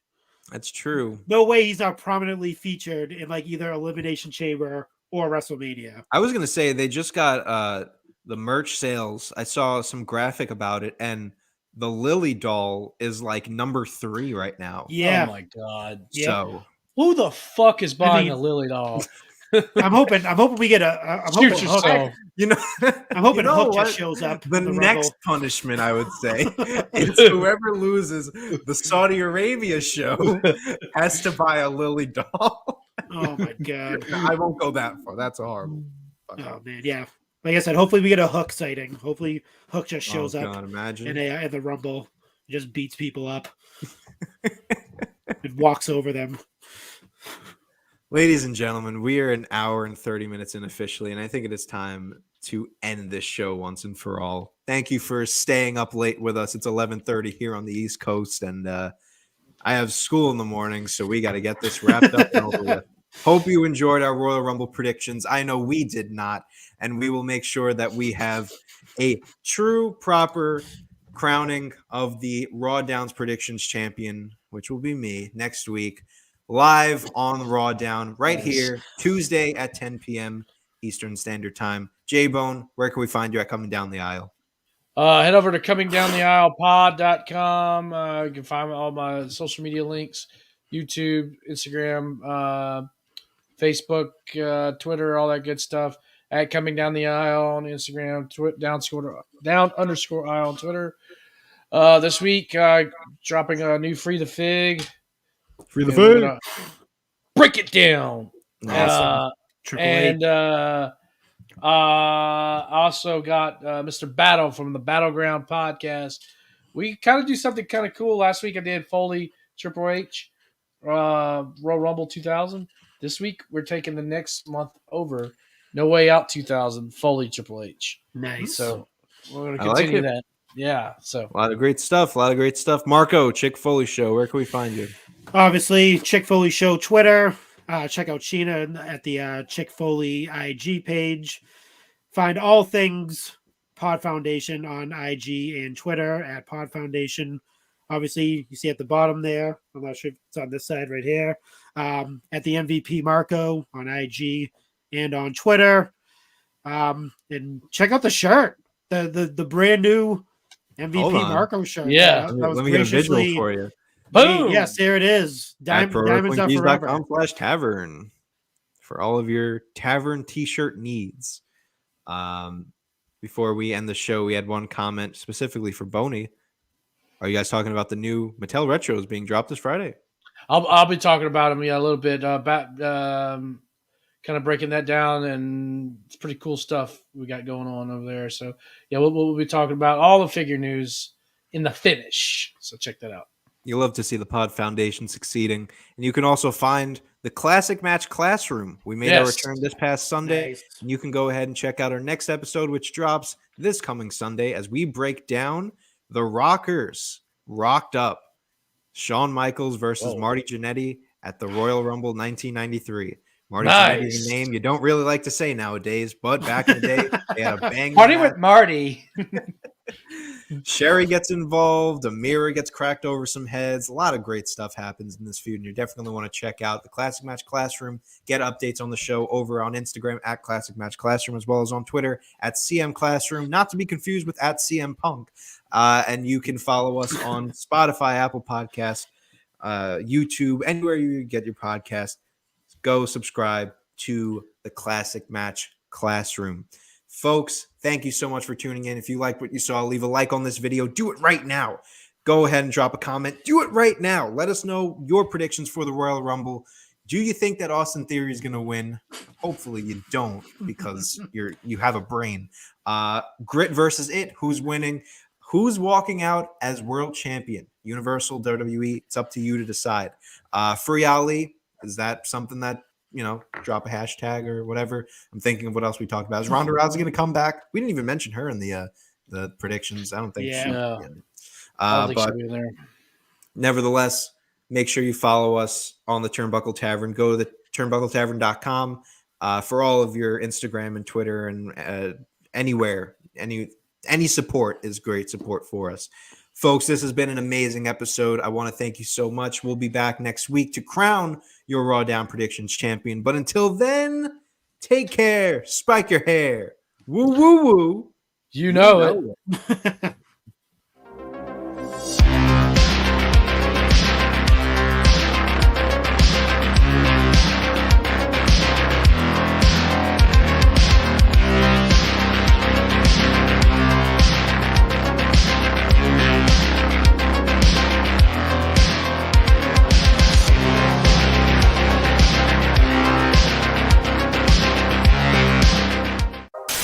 That's true. No way he's not prominently featured in like either Elimination Chamber or WrestleMania. I was gonna say they just got the merch sales. I saw some graphic about it, and the Lily doll is like number 3 right now. Yeah, Oh my god. Yeah. So Who the fuck is buying mean- a Lily doll? I'm hoping we get I'm Shoot hoping yourself. you know, I'm hoping you know Hook what? just shows up. The in next Rumble. punishment, I would say, is whoever loses the Saudi Arabia show has to buy a Lily doll. Oh my god. I won't go that far. That's horrible. Oh man, yeah. Like I said, hopefully we get a Hook sighting. Hopefully Hook just shows up imagine. in the Rumble, just beats people up, and walks over them. Ladies and gentlemen, we are an hour and 30 minutes in officially, and I think it is time to end this show once and for all. Thank you for staying up late with us. It's 11:30 here on the East Coast, and I have school in the morning, so we got to get this wrapped up and over with. Hope you enjoyed our Royal Rumble predictions. I know we did not, and we will make sure that we have a true, proper crowning of the RAWDOWN's predictions champion, which will be me next week, live on RAWDOWN right here, Tuesday at 10 p.m. Eastern Standard Time. JBone, where can we find you at Coming Down the Aisle? Head over to comingdowntheaislepod.com. You can find all my social media links, YouTube, Instagram, Facebook, Twitter, all that good stuff. At Coming Down the Aisle on Instagram, down_aisle on Twitter. This week, dropping a new Free the Fig. Free the Fig. Break it down. Awesome. Also got Mr. Battle from the Battleground podcast. We kind of do something kind of cool. Last week I did Foley Triple H, Royal Rumble 2000. This week we're taking the next month over. No Way Out 2000, Foley Triple H. Nice. So we're going to continue that. Yeah. So a lot of great stuff. Marco, Chick Foley Show. Where can we find you? Obviously, Chick Foley Show Twitter. Check out Sheena at the Chick Foley IG page. Find all things Pod Foundation on IG and Twitter at Pod Foundation. Obviously, you see at the bottom there. I'm not sure if it's on this side right here. At the MVP Marco on IG and on Twitter. And check out the shirt, the brand new MVP Marco shirt. Yeah, let me get a visual for you. Boom! Yes, there it is. Diamonds are forever. /tavern for all of your tavern t-shirt needs. Before we end the show, we had one comment specifically for Boney. Are you guys talking about the new Mattel Retros being dropped this Friday? I'll be talking about them a little bit about kind of breaking that down, and it's pretty cool stuff we got going on over there. So yeah, we'll be talking about all the figure news in the finish. So check that out. You love to see the Pod Foundation succeeding, and you can also find the Classic Match Classroom. We made our return this past Sunday. Nice. And you can go ahead and check out our next episode, which drops this coming Sunday, as we break down the Rockers Rocked Up. Shawn Michaels versus Marty Jannetty at the Royal Rumble 1993. Marty Jannetty is a name you don't really like to say nowadays, but back in the day, they had a bang. Party with Marty. Sherry gets involved. A mirror gets cracked over some heads. A lot of great stuff happens in this feud, and you definitely want to check out the Classic Match Classroom. Get updates on the show over on Instagram at Classic Match Classroom, as well as on Twitter at CM Classroom, not to be confused with at CM Punk. And you can follow us on Spotify, Apple Podcasts, YouTube, anywhere you get your podcast. Go subscribe to the Classic Match Classroom. Folks, thank you so much for tuning in. If you liked what you saw, leave a like on this video. Do it right now. Go ahead and drop a comment. Do it right now. Let us know your predictions for the Royal Rumble. Do you think that Austin Theory is going to win? Hopefully you don't, because you have a brain. Grit versus It. Who's winning? Who's walking out as world champion? Universal, WWE. It's up to you to decide. Free Ali. Is that something that, drop a hashtag or whatever? I'm thinking of what else we talked about. Is Ronda Rousey going to come back? We didn't even mention her in the predictions. I don't think she. No. I don't think she'll be there. Nevertheless, make sure you follow us on the Turnbuckle Tavern. Go to the turnbuckletavern.com for all of your Instagram and Twitter and anywhere. Any support is great support for us. Folks, this has been an amazing episode. I want to thank you so much. We'll be back next week to crown your RAWDOWN Predictions champion. But until then, take care. Spike your hair. Woo, woo, woo. You know it.